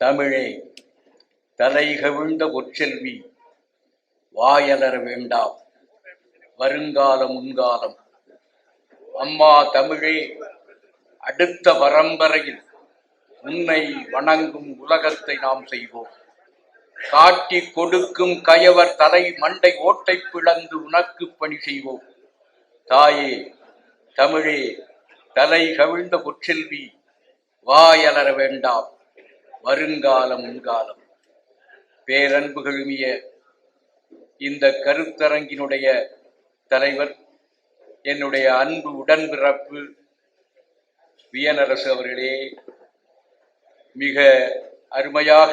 தமிழே தலைகவிழ்ந்த பொற்செல்வி வாயலற வேண்டாம் வருங்காலம் முன்காலம். அம்மா தமிழே, அடுத்த பரம்பரையில் உன்னை வணங்கும் உலகத்தை நாம் செய்வோம். காட்டி கொடுக்கும் கயவர் தலை மண்டை ஓட்டை பிளந்து உனக்கு பணி செய்வோம். தாயே தமிழே, தலை கவிழ்ந்த பொற்செல்வி வாயலற வேண்டாம் வருங்காலம் முன்காலம். பேரன்பு கழுமிய இந்த கருத்தரங்கினுடைய தலைவர், என்னுடைய அன்பு உடன்பிறப்பு வியனரசு அவர்களே, மிக அருமையாக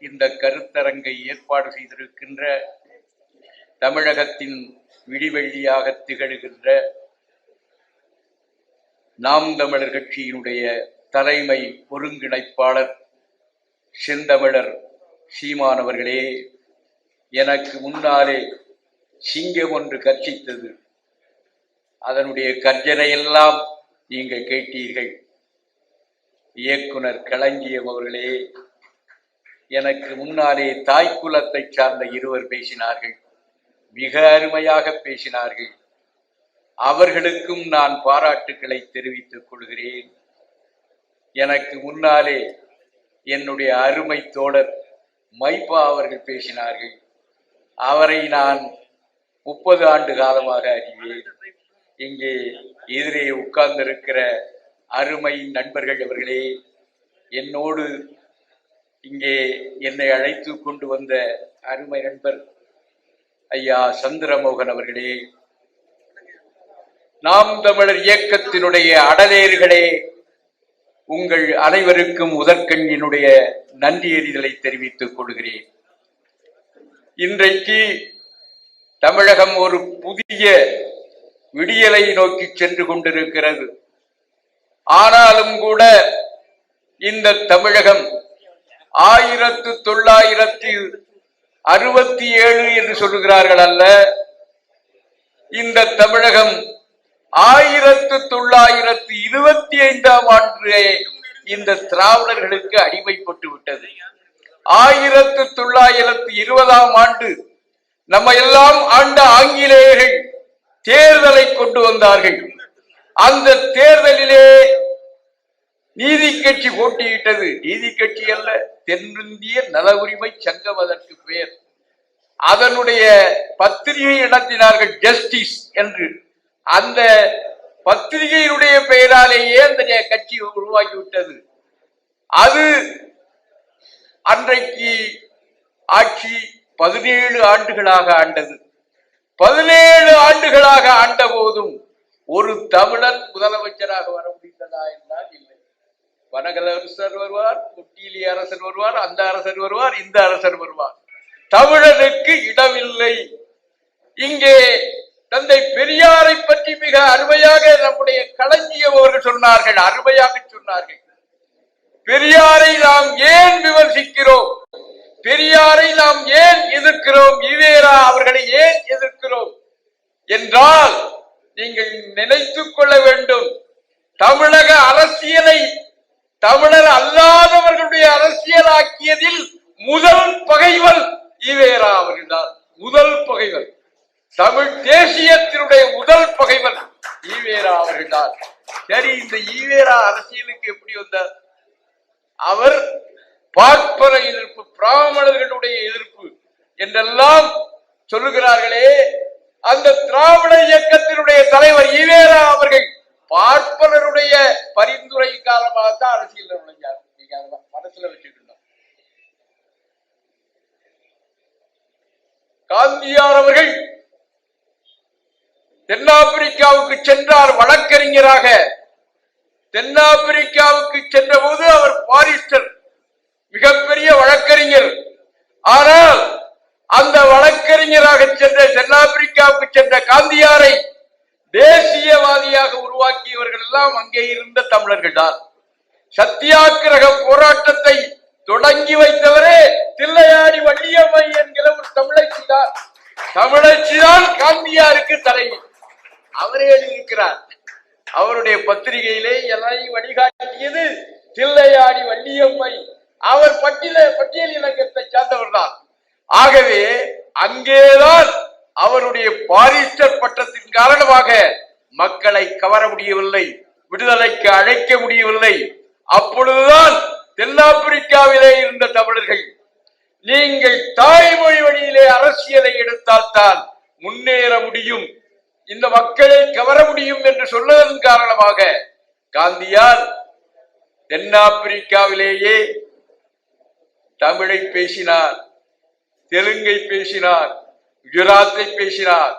இந்த கருத்தரங்கை ஏற்பாடு செய்திருக்கின்ற தமிழகத்தின் விடிவெள்ளியாக திகழ்கின்ற நாம் தமிழர் கட்சியினுடைய தலைமை ஒருங்கிணைப்பாளர் செந்தமிழர் சீமான் அவர்களே, எனக்கு முன்னாலே சிங்கம் ஒன்று கர்ச்சித்தது. அதனுடைய கர்ஜனையெல்லாம் நீங்கள் கேட்டீர்கள். இயக்குனர் களஞ்சியம் அவர்களே, எனக்கு முன்னாலே தாய்க்குலத்தை சார்ந்த இருவர் பேசினார்கள். மிக அருமையாக பேசினார்கள். அவர்களுக்கும் நான் பாராட்டுக்களை தெரிவித்துக் கொள்கிறேன். எனக்கு முன்னாலே என்னுடைய அருமை தோழர் மைப்பா அவர்கள் பேசினார்கள். அவரை நான் 30 ஆண்டு காலமாக அறிவேன். இங்கே எதிரே உட்கார்ந்திருக்கிற அருமை நண்பர்கள் அவர்களே, என்னோடு இங்கே என்னை அழைத்து கொண்டு வந்த அருமை நண்பர் ஐயா சந்திரமோகன் அவர்களே, நாம் தமிழர் இயக்கத்தினுடைய அடலேறுகளே, உங்கள் அனைவருக்கும் முதற்கண்ணினுடைய நன்றி எறிதலை தெரிவித்துக் கொள்கிறேன். இன்றைக்கு தமிழகம் ஒரு புதிய விடியலை நோக்கி சென்று கொண்டிருக்கிறது. ஆனாலும் கூட இந்த தமிழகம் 1967 என்று சொல்லுகிறார்கள் அல்ல, இந்த தமிழகம் 1925ஆம் ஆண்டு இந்த திராவிடர்களுக்கு அடிமைப்பட்டு விட்டது. 1920ஆம் ஆண்டு நம்ம எல்லாம் ஆண்ட ஆங்கிலேயர்கள் தேர்தலை கொண்டு வந்தார்கள். அந்த தேர்தலிலே நீதி கட்சி போட்டியிட்டது. நீதி கட்சி அல்ல, தென்னிந்திய நல உரிமை சங்கம் அதற்கு பெயர். அதனுடைய பத்திரிகை நடத்தினார்கள், ஜஸ்டிஸ் என்று. அந்த பத்திரிகையினுடைய பெயராலேயே அந்த கட்சி உருவாக்கிவிட்டது. அது அன்றைக்கு ஆட்சி 17 ஆண்டுகளாக ஆண்டது. 17 ஆண்டுகளாக ஆண்ட போதும் ஒரு தமிழன் முதலமைச்சராக வர முடிந்ததா என்றால் இல்லை. வனகல அரசர் வருவார், முட்டியிலி அரசர் வருவார், அந்த அரசர் வருவார், இந்த அரசர் வருவார். தமிழனுக்கு இடமில்லை. இங்கே தந்தை பெரியாரை பற்றி மிக அருமையாக நம்முடைய களஞ்சியம் அவர்கள் சொன்னார்கள், அருமையாக சொன்னார்கள். பெரியாரை நாம் ஏன் விமர்சிக்கிறோம், பெரியாரை நாம் ஏன் எதிர்க்கிறோம், ஈவேரா அவர்களை ஏன் எதிர்க்கிறோம் என்றால், நீங்கள் நினைத்துக் கொள்ள வேண்டும், தமிழக அரசியலை தமிழர் அல்லாதவர்களுடைய அரசியலாக்கியதில் முதல் பகைவர் ஈவேரா அவர்கள்தான். முதல் பகைவர், தமிழ் தேசியத்தினுடைய முதல் பகைவர் ஈவேரா அவர்கள்தான். சரி, இந்த ஈவேரா அரசியலுக்கு எப்படி வந்தார்? அவர் பார்ப்பன எதிர்ப்பு, பிராமணர்களுடைய எதிர்ப்பு என்றெல்லாம் சொல்லுகிறார்களே, அந்த திராவிட இயக்கத்தினுடைய தலைவர் ஈவேரா அவர்கள் பார்ப்பனருடைய பரிந்துரை காரணமாகத்தான் அரசியல் நுழைஞ்சார். நீங்க மனசுல வச்சுக்கணும். காந்தியார் அவர்கள் தென்னாப்பிரிக்காவுக்கு சென்றார் வழக்கறிஞராக. தென்னாப்பிரிக்காவுக்கு சென்ற போது அவர் பாரிஸ்டர், மிகப்பெரிய வழக்கறிஞர். ஆனால் அந்த வழக்கறிஞராக சென்ற தென்னாப்பிரிக்காவுக்கு சென்ற காந்தியாரை தேசியவாதியாக உருவாக்கியவர்கள் எல்லாம் அங்கே இருந்த தமிழர்கள் தான். சத்தியாகிரக போராட்டத்தை தொடங்கி வைத்தவரே தில்லையாடி வள்ளியம்மை என்கிற ஒரு தமிழச்சி தான். தமிழச்சி தான் காந்தியாருக்கு தலைவி. அவரே எழுதியிருக்கிறார். அவருடைய பத்திரிகையிலே எல்லாம் வழிகாட்டியது தில்லையாடி வள்ளியம்மை. அவர் பட்டியல் இலக்கத்தை சார்ந்தவர் தான். ஆகவே அங்கேதான் அவருடைய பாரிஸ்டர் பட்டத்தின் காரணமாக மக்களை கவர முடியவில்லை, விடுதலைக்கு அழைக்க முடியவில்லை. அப்பொழுதுதான் தென்னாப்பிரிக்காவிலே இருந்த தமிழர்கள், நீங்கள் தாய்மொழி வழியிலே அரசியலை எடுத்தால்தான் முன்னேற முடியும், இந்த மக்களை கவர முடியும் என்று சொன்னதன் காரணமாக காந்தியார் தென்னாப்பிரிக்காவிலேயே தமிழை பேசினார், தெலுங்கை பேசினார், குஜராத்தை பேசினார்.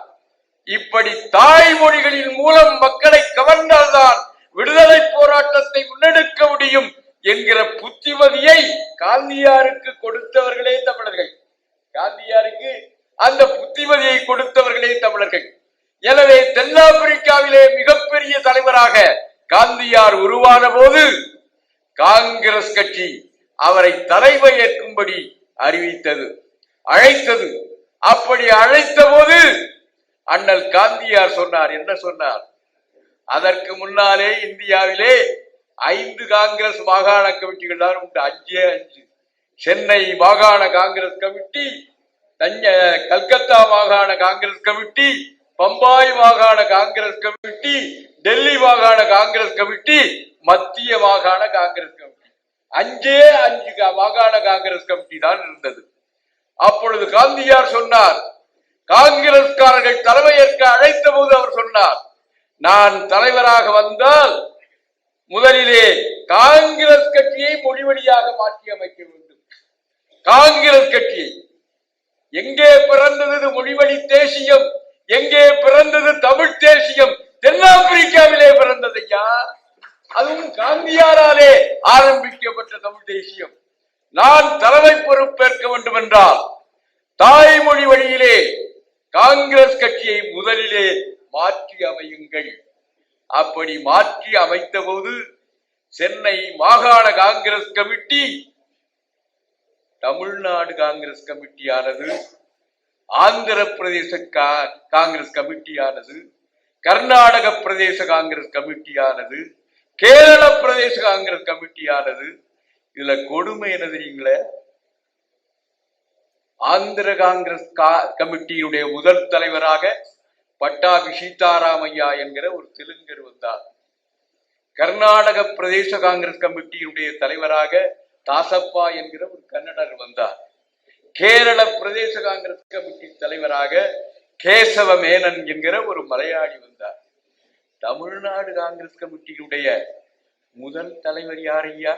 இப்படி தாய்மொழிகளின் மூலம் மக்களை கவர்ந்தால்தான் விடுதலை போராட்டத்தை முன்னெடுக்க முடியும் என்கிற புத்திமதியை காந்தியாருக்கு கொடுத்தவர்களே தமிழர்கள். காந்தியாருக்கு அந்த புத்திமதியை கொடுத்தவர்களே தமிழர்கள். எனவே தென்னாப்பிரிக்காவிலே மிகப்பெரிய தலைவராக காந்தியார் உருவான போது காங்கிரஸ் கட்சி அவரை தலைமை ஏற்கும்படி அறிவித்தது, அழைத்தது. அப்படி அழைத்த போது அண்ணல் காந்தியார் சொன்னார், என்ன சொன்னார்? அதற்கு முன்னாலே இந்தியாவிலே 5 காங்கிரஸ் மாகாண கமிட்டிகள் தான் உண்டு, 5. சென்னை மாகாண காங்கிரஸ் கமிட்டி, கல்கத்தா மாகாண காங்கிரஸ் கமிட்டி, பம்பாய் மாகாண காங்கிரஸ் கமிட்டி, டெல்லி மாகாண காங்கிரஸ் கமிட்டி, மத்திய மாகாண காங்கிரஸ் கமிட்டி. 5 மாகாண காங்கிரஸ் கமிட்டி தான் இருந்தது. அப்பொழுது காந்தியார் சொன்னார், காங்கிரஸ்காரர்கள் தலைமையேற்க அழைத்த போது அவர் சொன்னார், நான் தலைவராக வந்தால் முதலிலே காங்கிரஸ் கட்சியை மொழி வழியாக மாற்றி அமைக்க வேண்டும். காங்கிரஸ் கட்சியை எங்கே பிறந்தது மொழிவழி தேசியம், எங்கே பிறந்தது தமிழ் தேசியம்? தென்னாப்பிரிக்காவிலே பிறந்ததையா, அதுவும் காந்தியாராலே ஆரம்பிக்கப்பட்ட தமிழ் தேசியம். நான் தலைமை பொறுப்பேற்க வேண்டும் என்றால் தாய்மொழி வழியிலே காங்கிரஸ் கட்சியை முதலிலே மாற்றி அமையுங்கள். அப்படி மாற்றி அமைத்த போது சென்னை மாகாண காங்கிரஸ் கமிட்டி தமிழ்நாடு காங்கிரஸ் கமிட்டியானது, ஆந்திர பிரதேச காங்கிரஸ் கமிட்டியானது, கர்நாடக பிரதேச காங்கிரஸ் கமிட்டியானது, கேரள பிரதேச காங்கிரஸ் கமிட்டியானது. இதுல கொடுமை என்ன தெரியுங்களே, ஆந்திர காங்கிரஸ் கமிட்டியுடைய முதல் தலைவராக பட்டாபி சீதாராமையா என்கிற ஒரு தெலுங்கர் வந்தார். கர்நாடக பிரதேச காங்கிரஸ் கமிட்டியுடைய தலைவராக தாசப்பா என்கிற ஒரு கன்னடர் வந்தார். கேரள பிரதேச காங்கிரஸ் கமிட்டி தலைவராக கேசவ மேனன் என்கிற ஒரு மலையாளி வந்தார். தமிழ்நாடு காங்கிரஸ் கமிட்டியுடைய முதல் தலைவர் யார் ஐயா?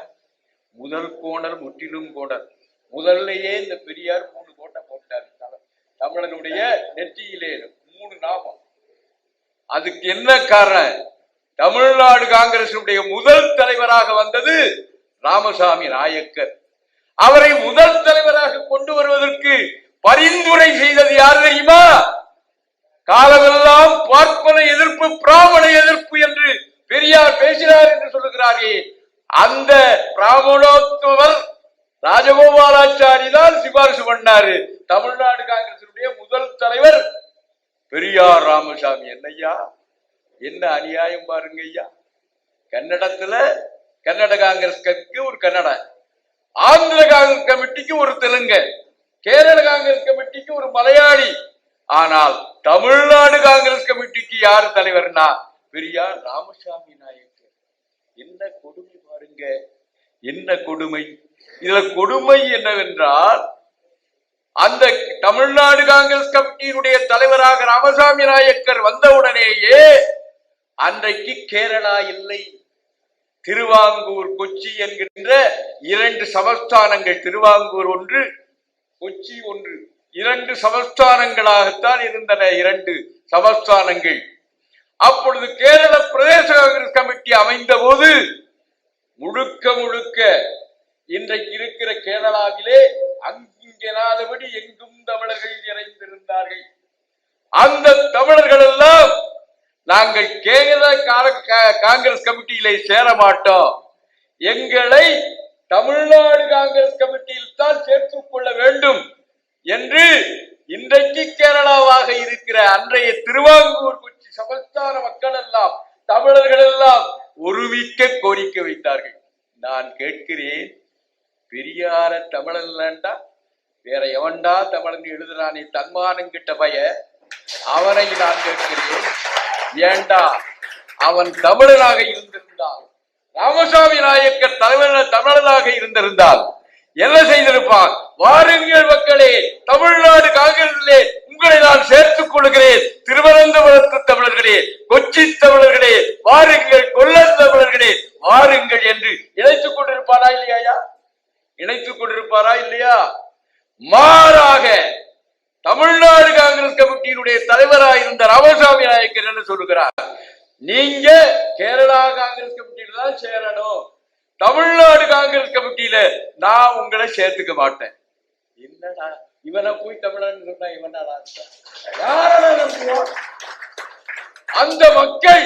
முதல் கோணல் முற்றிலும் கோணல். முதல்லையே இந்த பெரியார் 3 கோட்டை போட்டார் தமிழனுடைய நெற்றியிலே, 3 நாமம். அதுக்கு என்ன காரணம்? தமிழ்நாடு காங்கிரசுடைய முதல் தலைவராக வந்தது ராமசாமி நாயக்கர். அவரை முதல் தலைவராக கொண்டு வருவதற்கு பரிந்துரை செய்தது யார் தெரியுமா? காலமெல்லாம் பார்ப்பன எதிர்ப்பு, பிராமண எதிர்ப்பு என்று பெரியார் பேசினார் என்று சொல்லுகிறாரே, அந்த பிராமணோத்துவர் ராஜகோபாலாச்சாரி தான் சிபாரிசு பண்ணாரு. தமிழ்நாடு காங்கிரசினுடைய முதல் தலைவர் பெரியார் ராமசாமி. என்னையா, என்ன அநியாயம் பாருங்க ஐயா. கன்னடத்துல கன்னட காங்கிரஸ் கட்சிக்கு ஒரு கன்னட, ஆந்திர காங்கிரஸ் கமிட்டிக்கு ஒரு தெலுங்கு, கேரள காங்கிரஸ் கமிட்டிக்கு ஒரு மலையாளி. ஆனால் தமிழ்நாடு காங்கிரஸ் கமிட்டிக்கு யாரு தலைவர்னா பெரியார் ராமசாமி நாயக்கர். என்ன கொடுமை பாருங்க, என்ன கொடுமை. இதுல கொடுமை என்னவென்றால், அந்த தமிழ்நாடு காங்கிரஸ் கமிட்டியினுடைய தலைவராக ராமசாமி நாயக்கர் வந்தவுடனேயே அன்றைக்கு கேரளா இல்லை, திருவாங்கூர் கொச்சி என்கின்ற 2 சமஸ்தானங்கள், திருவாங்கூர் ஒன்று கொச்சி ஒன்று, 2 சமஸ்தானங்களாகத்தான் இருந்தன, 2 சமஸ்தானங்கள். அப்பொழுது கேரள பிரதேச காங்கிரஸ் கமிட்டி அமைந்த போது முழுக்க முழுக்க இன்றைக்கு இருக்கிற கேரளாவிலே அங்கெனாதபடி எங்கும் தமிழர்கள் நிறைந்திருந்தார்கள். அந்த தமிழர்கள் எல்லாம் நாங்கள் கேரள காங்கிரஸ் கமிட்டியிலே சேர மாட்டோம், எங்களை தமிழ்நாடு காங்கிரஸ் கமிட்டியில் தான் சேர்த்துக் கொள்ள வேண்டும் என்று இன்றைக்கு கேரளாவாக இருக்கிற அன்றைய திருவாங்கூர் கொச்சி சமஸ்தான மக்கள் எல்லாம், தமிழர்கள் எல்லாம் ஒருமிக்க கோரிக்கை வைத்தார்கள். நான் கேட்கிறேன், பெரியார தமிழன் இல்லண்டா வேற எவன்டா தமிழன் எழுதுறானே தன்மானம் கிட்ட பைய அவனை நான் கேட்கிறேன். ஏண்டா அவன் தமிழனாக இருந்திருந்தால், ராமசாமி நாயக்கர் தமிழனாக இருந்திருந்தால் என்ன செய்திருப்பான்? வாருங்கள் மக்களே, தமிழ்நாடு காங்கிரஸிலே உங்களை நான் சேர்த்துக் கொள்கிறேன். திருவனந்தபுரத்து தமிழர்களே, கொச்சி தமிழர்களே வாருங்கள், கொல்லன் தமிழர்களே வாருங்கள் என்று இணைத்துக் கொண்டிருப்பாரா இல்லையா? இணைத்துக் கொண்டிருப்பாரா இல்லையா? மாறாக தமிழ்நாடு காங்கிரஸ் கமிட்டியினுடைய தலைவராக இருந்த ராமசாமி நாயக்கர் என்ன சொல்லுகிறார்? நீங்க கேரளா காங்கிரஸ் கமிட்டியில தான் சேரணும், தமிழ்நாடு காங்கிரஸ் கமிட்டியில நான் உங்களை சேர்த்துக்க மாட்டேன். என்னடா இவனை போய் தமிழன் சொன்னா இவனாடா? அந்த மக்கள்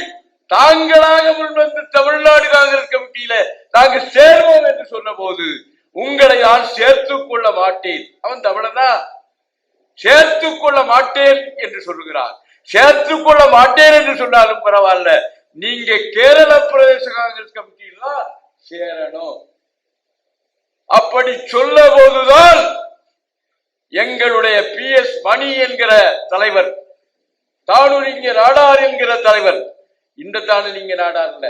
தாங்களாக முன்வந்து தமிழ்நாடு காங்கிரஸ் கமிட்டியில நாங்கள் சேர்வோம் என்று சொன்ன போது உங்களை நான் சேர்த்துக் கொள்ள மாட்டேன். அவன் தமிழனா? சேர்த்துக் கொள்ள மாட்டேன் என்று சொல்லுகிறார். சேர்த்துக் கொள்ள மாட்டேன் என்று சொன்னாலும் பரவாயில்ல, நீங்க கேரள பிரதேச காங்கிரஸ் கமிட்டியில சேரணும். அப்படி சொல்ல போதுதான் எங்களுடைய PS மணி என்கிற தலைவர், தானூரிங்க நாடார் என்கிற தலைவர், இந்த தானூரிங்க நாடார் இல்ல,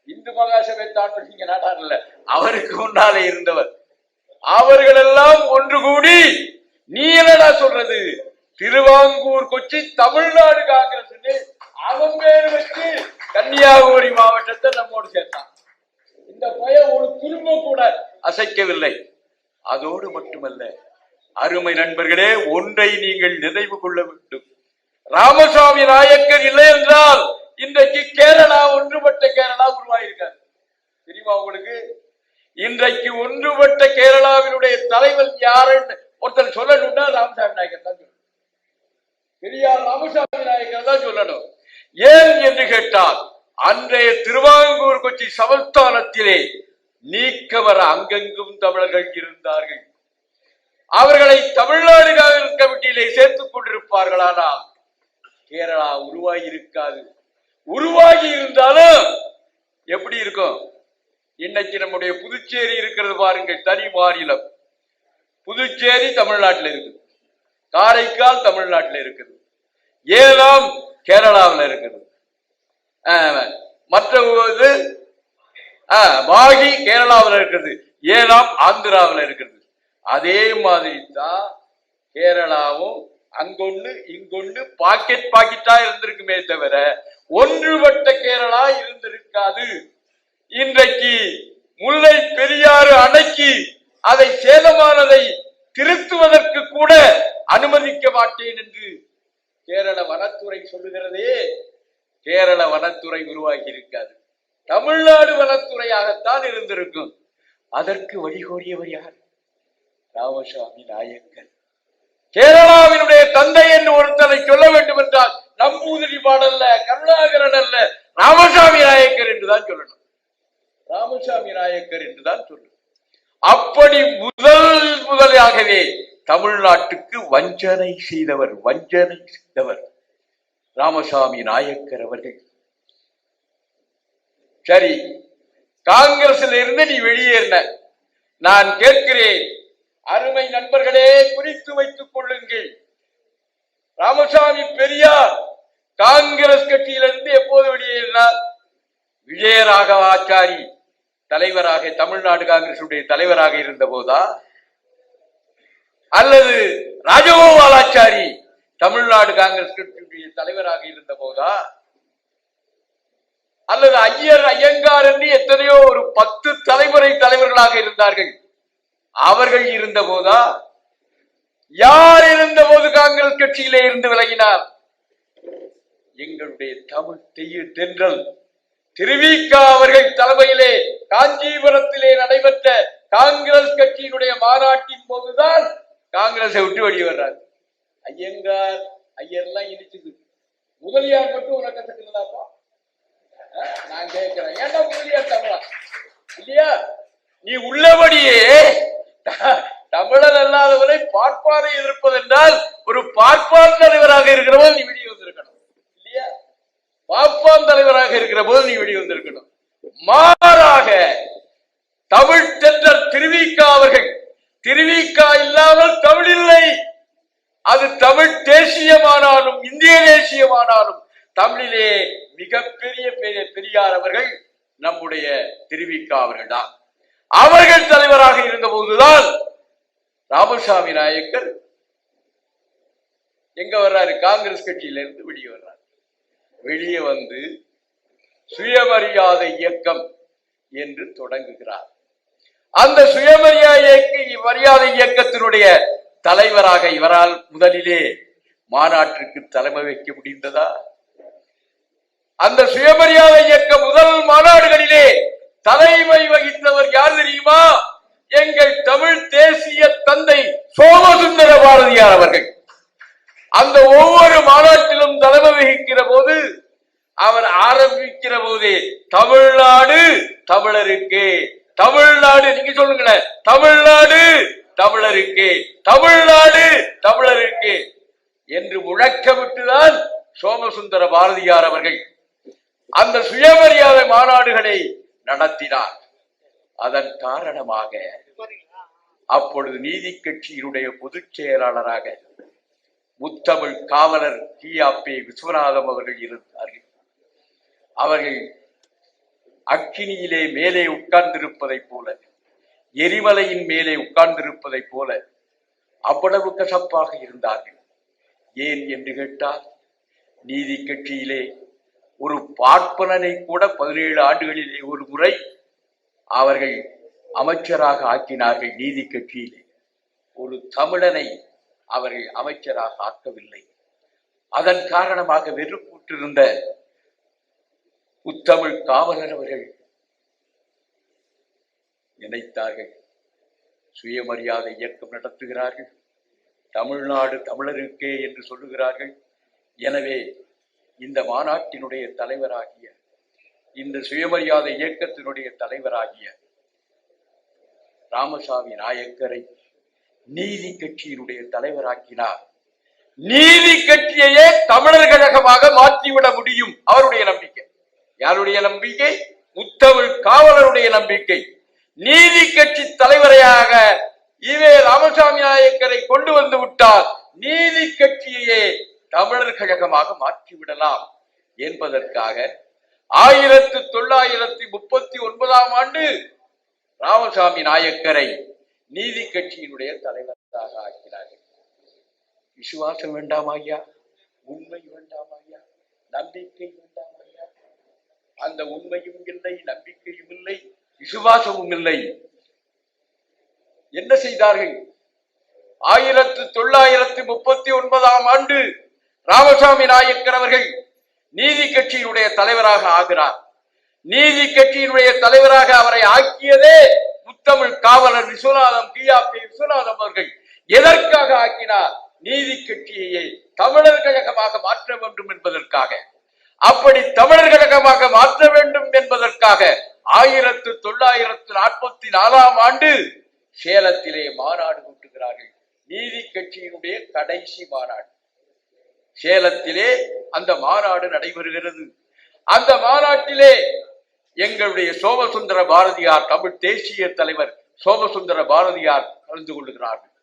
இந்து மகாசபை தானூரிங்க நாடார் இல்ல, அவருக்கு முன்னாலே இருந்தவர், அவர்கள் எல்லாம் ஒன்று கூடி நீ என்னடா சொல்றது, திருவாங்கூர் கொச்சி தமிழ்நாடு காங்கிரஸ் அவன் பேர் வச்சு கன்னியாகுமரி மாவட்டத்தை நம்மோடு சேர்த்தான். இந்த பையன் ஒரு துரும்ப கூட அசைக்கவில்லை. அதோடு மட்டுமல்ல அருமை நண்பர்களே, ஒன்றை நீங்கள் நினைவு கொள்ள வேண்டும். ராமசாமி நாயக்கர் இல்லை என்றால் இன்றைக்கு கேரளா ஒன்றுபட்ட கேரளா உருவாயிருக்காரு. தெரியுமா உங்களுக்கு? இன்றைக்கு ஒன்றுபட்ட கேரளாவினுடைய தலைவர் யாருன்னு ஒருத்தர் சொல்லணும்னா ராமசாமி நாயக்கர் தான் சொல்லணும். பெரியார் ராமசாமி நாயக்கர் தான் சொல்லணும். ஏன் என்று கேட்டால் அன்றைய திருவாங்கூர் கொச்சி சமஸ்தானத்திலே நீக்க வர அங்கெங்கும் தமிழர்கள் இருந்தார்கள். அவர்களை தமிழ்நாடு காங்கிரஸ் கமிட்டியிலே சேர்த்துக் கொண்டிருப்பார்களானால் கேரளா உருவாகி இருக்காது. உருவாகி இருந்தாலும் எப்படி இருக்கும்? இன்னைக்கு நம்முடைய புதுச்சேரி இருக்கிறது பாருங்கள், தனி மாநிலம். புதுச்சேரி தமிழ்நாட்டில் இருக்குது, காரைக்கால் தமிழ்நாட்டில் இருக்குது, ஏலம் கேரளாவில் இருக்குது, மற்ற மாகி கேரளாவில் இருக்குது, ஏலம் ஆந்திராவில் இருக்குது. அதே மாதிரி தான் கேரளாவும் அங்கொன்னு இங்கொன்னு பாக்கெட்டா இருந்திருக்குமே தவிர ஒன்றுபட்ட கேரளா இருந்திருக்காது. இன்றைக்கு முல்லை பெரியாறு அணைக்கு அதை சேதமானதை திருத்துவதற்கு கூட அனுமதிக்க மாட்டேன் என்று கேரள வனத்துறை சொல்லுகிறதே. கேரள வனத்துறை உருவாகி இருக்காது, தமிழ்நாடு வனத்துறையாகத்தான் இருந்திருக்கும். அதற்கு வழிகோடியவர் யார்? ராமசாமி நாயக்கர். கேரளாவினுடைய தந்தை என்று ஒருத்தரை சொல்ல வேண்டும் என்றால் நம்பூதிரி பாடல்ல, கருணாகரன் அல்ல, ராமசாமி நாயக்கர் என்றுதான் சொல்லணும். ராமசாமி நாயக்கர் என்றுதான் சொல்லணும். அப்படி முதலாகவே தமிழ்நாட்டுக்கு வஞ்சனை செய்தவர் ராமசாமி நாயக்கர் அவர்கள். சரி, காங்கிரஸ்ல இருந்து நீ வெளியேறின. நான் கேட்கிறேன், அருமை நண்பர்களே, குறித்து வைத்துக் கொள்ளுங்கள். ராமசாமி பெரியார் காங்கிரஸ் கட்சியிலிருந்து எப்போது வெளியேறினார்? விஜயராகவாச்சாரி தலைவராக, தமிழ்நாடு காங்கிரசுடைய தலைவராக இருந்த போதா, அல்லது ராஜகோபாலாச்சாரி தமிழ்நாடு காங்கிரஸ் கட்சியுடைய தலைவராக இருந்த போதா, அல்லது ஐயங்கார் என்று எத்தனையோ ஒரு 10 தலைமுறை தலைவர்களாக இருந்தார்கள், அவர்கள் இருந்த போதா? யார் இருந்த போது காங்கிரஸ் கட்சியிலே இருந்து விலகினார்? எங்களுடைய தமிழ் தென்றல் திருவிக அவர்கள் தலைமையிலே காஞ்சிபுரத்திலே நடைபெற்ற காங்கிரஸ் கட்சியினுடைய மாநாட்டின் போதுதான் காங்கிரஸை விட்டு வெளியே வர்றார். ஐயர்லாம் இனிச்சுது, முதலியார் மட்டும் உனக்கத்துக்கு இருந்தாப்பா. நான் கேட்கிறேன், ஏன்டா முதலியார் தமிழா இல்லையா? நீ உள்ளபடியே தமிழர் அல்லாதவரை பார்ப்பாரை எதிர்ப்பதென்றால் ஒரு பார்ப்பான் தலைவராக இருக்கிற போது நீ வெளியே வந்திருக்கணும் இல்லையா? பார்ப்பான் தலைவராக இருக்கிற போது நீ வெளியே வந்திருக்கணும். மாறாக தமிழ் தென்றல் திருவிக்கா அவர்கள், திருவிக்கா இல்லாமல் தமிழ் இல்லை. அது தமிழ் தேசியமானாலும் இந்திய தேசியமானாலும் தமிழிலே மிகப்பெரிய பெரியார் அவர்கள் நம்முடைய திருவிக்கா அவர்கள் தான். அவர்கள் தலைவராக இருந்த போதுதான் ராமசாமி நாயக்கர் எங்க வர்றாரு, காங்கிரஸ் கட்சியிலிருந்து வெளியே வர்றாரு. வெளியே வந்து சுயமரியாதை இயக்கம் என்று தொடங்குகிறார். அந்த சுயமரியாதை இயக்கத்தினுடைய தலைவராக இவரால் முதலிலே மாநாட்டிற்கு தலைமை வைக்க முடிந்ததா? அந்த சுயமரியாதை இயக்க முதல் மாநாடுகளிலே தலைமை வகித்தவர் யார் தெரியுமா? எங்கள் தமிழ் தேசிய தந்தை சோமசுந்தர பாரதியார் அவர்கள். அந்த ஒவ்வொரு மாநாட்டிலும் தலைமை வகிக்கிற போது அவர் ஆரம்பிக்கிற போதே தமிழ்நாடு தமிழருக்கு, தமிழ்நாடு நீங்க சொல்லுங்களேன், தமிழ்நாடு தமிழருக்கு, தமிழ்நாடு தமிழருக்கு என்று முழக்கமிட்டுதான் சோமசுந்தர பாரதியார் அவர்கள் அந்த சுயமரியாதை மாநாடுகளை நடத்தினார். அதன் காரணமாக அப்பொழுது நீதி கட்சியினுடைய பொதுச் செயலாளராக முத்தமிழ் காவலர் கியாபே விஸ்வநாதம் அவர்கள் இருந்தார்கள். அவர்கள் அக்கினியிலே மேலே உட்கார்ந்திருப்பதைப் போல, எரிமலையின் மேலே உட்கார்ந்திருப்பதைப் போல அவ்வளவு கசப்பாக இருந்தார்கள். ஏன் என்று கேட்டால், நீதி கட்சியிலே ஒரு பார்ப்பனனை கூட 17 ஆண்டுகளிலே ஒரு முறை அவர்கள் அமைச்சராக ஆக்கினார்கள். நீதி கட்சியிலே ஒரு தமிழனை அவர்கள் அமைச்சராக ஆக்கவில்லை. அதன் காரணமாக வெறுப்புற்றிருந்த முத்தமிழ் காவலர் அவர்கள் நினைத்தார்கள், சுயமரியாதை இயக்கம் நடத்துகிறார்கள், தமிழ்நாடு தமிழருக்கே என்று சொல்லுகிறார்கள். எனவே இந்த மாநாட்டினுடைய தலைவராகிய, இந்த சுயமரியாதை இயக்கத்தினுடைய தலைவராகிய ராமசாமி நாயக்கரை நீதி கட்சியினுடைய தலைவராக்கினார். நீதி கட்சியையே தமிழர் கழகமாக மாற்றிவிட முடியும். அவருடைய நம்பிக்கை. யாருடைய நம்பிக்கை? முத்தமிழ் காவலருடைய நம்பிக்கை. நீதி கட்சி தலைவரையாக ஈவே ராமசாமி நாயக்கரை கொண்டு வந்து விட்டால் நீதி கட்சியையே தமிழர் கழகமாக மாற்றிவிடலாம் என்பதற்காக 1939 ஆண்டு ராமசாமி நாயக்கரை நீதி கட்சியினுடைய தலைவராக ஆக்கினார்கள். விசுவாசம் வேண்டாம் ஐயா, உண்மை வேண்டாம் ஐயா, நம்பிக்கை வேண்டாம் ஐயா. அந்த உண்மையும் இல்லை, நம்பிக்கையும் இல்லை, விசுவாசமும் இல்லை. என்ன செய்தார்கள்? 1939 ஆண்டு ராமசாமி நாயக்கர் அவர்கள் நீதி கட்சியினுடைய தலைவராக ஆகிறார். நீதி கட்சியினுடைய தலைவராக அவரை ஆக்கியதே முத்தமிழ் காவலர் விஸ்வநாதம், கியாபே விஸ்வநாதம் அவர்கள். எதற்காக ஆக்கினார்? நீதி கட்சியை தமிழர் கழகமாக மாற்ற வேண்டும் என்பதற்காக. அப்படி தமிழர் கழகமாக மாற்ற வேண்டும் என்பதற்காக 1944 ஆண்டு சேலத்திலே மாநாடு கூட்டுகிறார்கள். நீதி கட்சியினுடைய கடைசி மாநாடு சேலத்திலே அந்த மாநாடு நடைபெறுகிறது. அந்த மாநாட்டிலே எங்களுடைய சோமசுந்தர பாரதியார், தமிழ் தேசிய தலைவர் சோமசுந்தர பாரதியார் கலந்து கொள்ளுகிறார்கள்.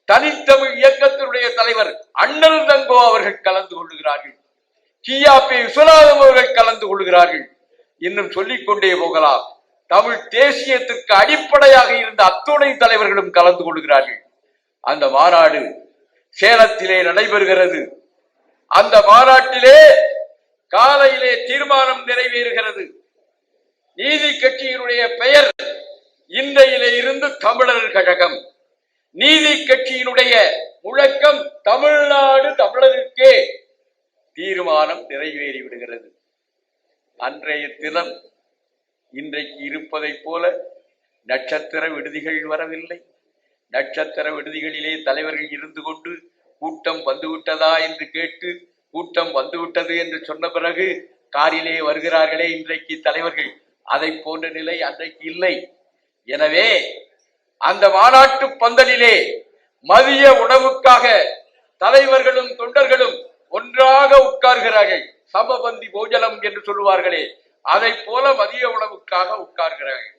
தனித்தமிழ் இயக்கத்தினுடைய தலைவர் அண்ணல் தங்கோ அவர்கள் கலந்து கொள்ளுகிறார்கள். கியாபே விஸ்வநாதம் அவர்கள் கலந்து கொள்கிறார்கள். இன்னும் சொல்லிக் கொண்டே போகலாம். தமிழ் தேசியத்திற்கு அடிப்படையாக இருந்த அத்துணை தலைவர்களும் கலந்து கொள்கிறார்கள். அந்த மாநாடு சேலத்திலே நடைபெறுகிறது. அந்த மாநாட்டிலே காலையிலே தீர்மானம் நிறைவேறுகிறது. நீதி கட்சியினுடைய பெயர் இன்றையிலே இருந்து தமிழர் கழகம். நீதி கட்சியினுடைய முழக்கம் தமிழ்நாடு தமிழருக்கே. தீர்மானம் நிறைவேறிவிடுகிறது. அன்றைய தினம் இன்றைக்கு இருப்பதைப் போல நட்சத்திர விடுதிகள் வரவில்லை. நட்சத்திர விடுதிகளிலே தலைவர்கள் இருந்து கொண்டு கூட்டம் வந்துவிட்டதா என்று கேட்டு, கூட்டம் வந்துவிட்டது என்று சொன்ன பிறகு காரிலே வருகிறார்களே இன்றைக்கு தலைவர்கள், அதை போன்ற நிலை அன்றைக்கு இல்லை. எனவே அந்த மாநாட்டு பந்தலிலே மதிய உணவுக்காக தலைவர்களும் தொண்டர்களும் ஒன்றாக உட்கார்கிறார்கள். சமபந்தி போஜனம் என்று சொல்லுவார்களே, அதை போல மதிய உணவுக்காக உட்கார்கிறார்கள்.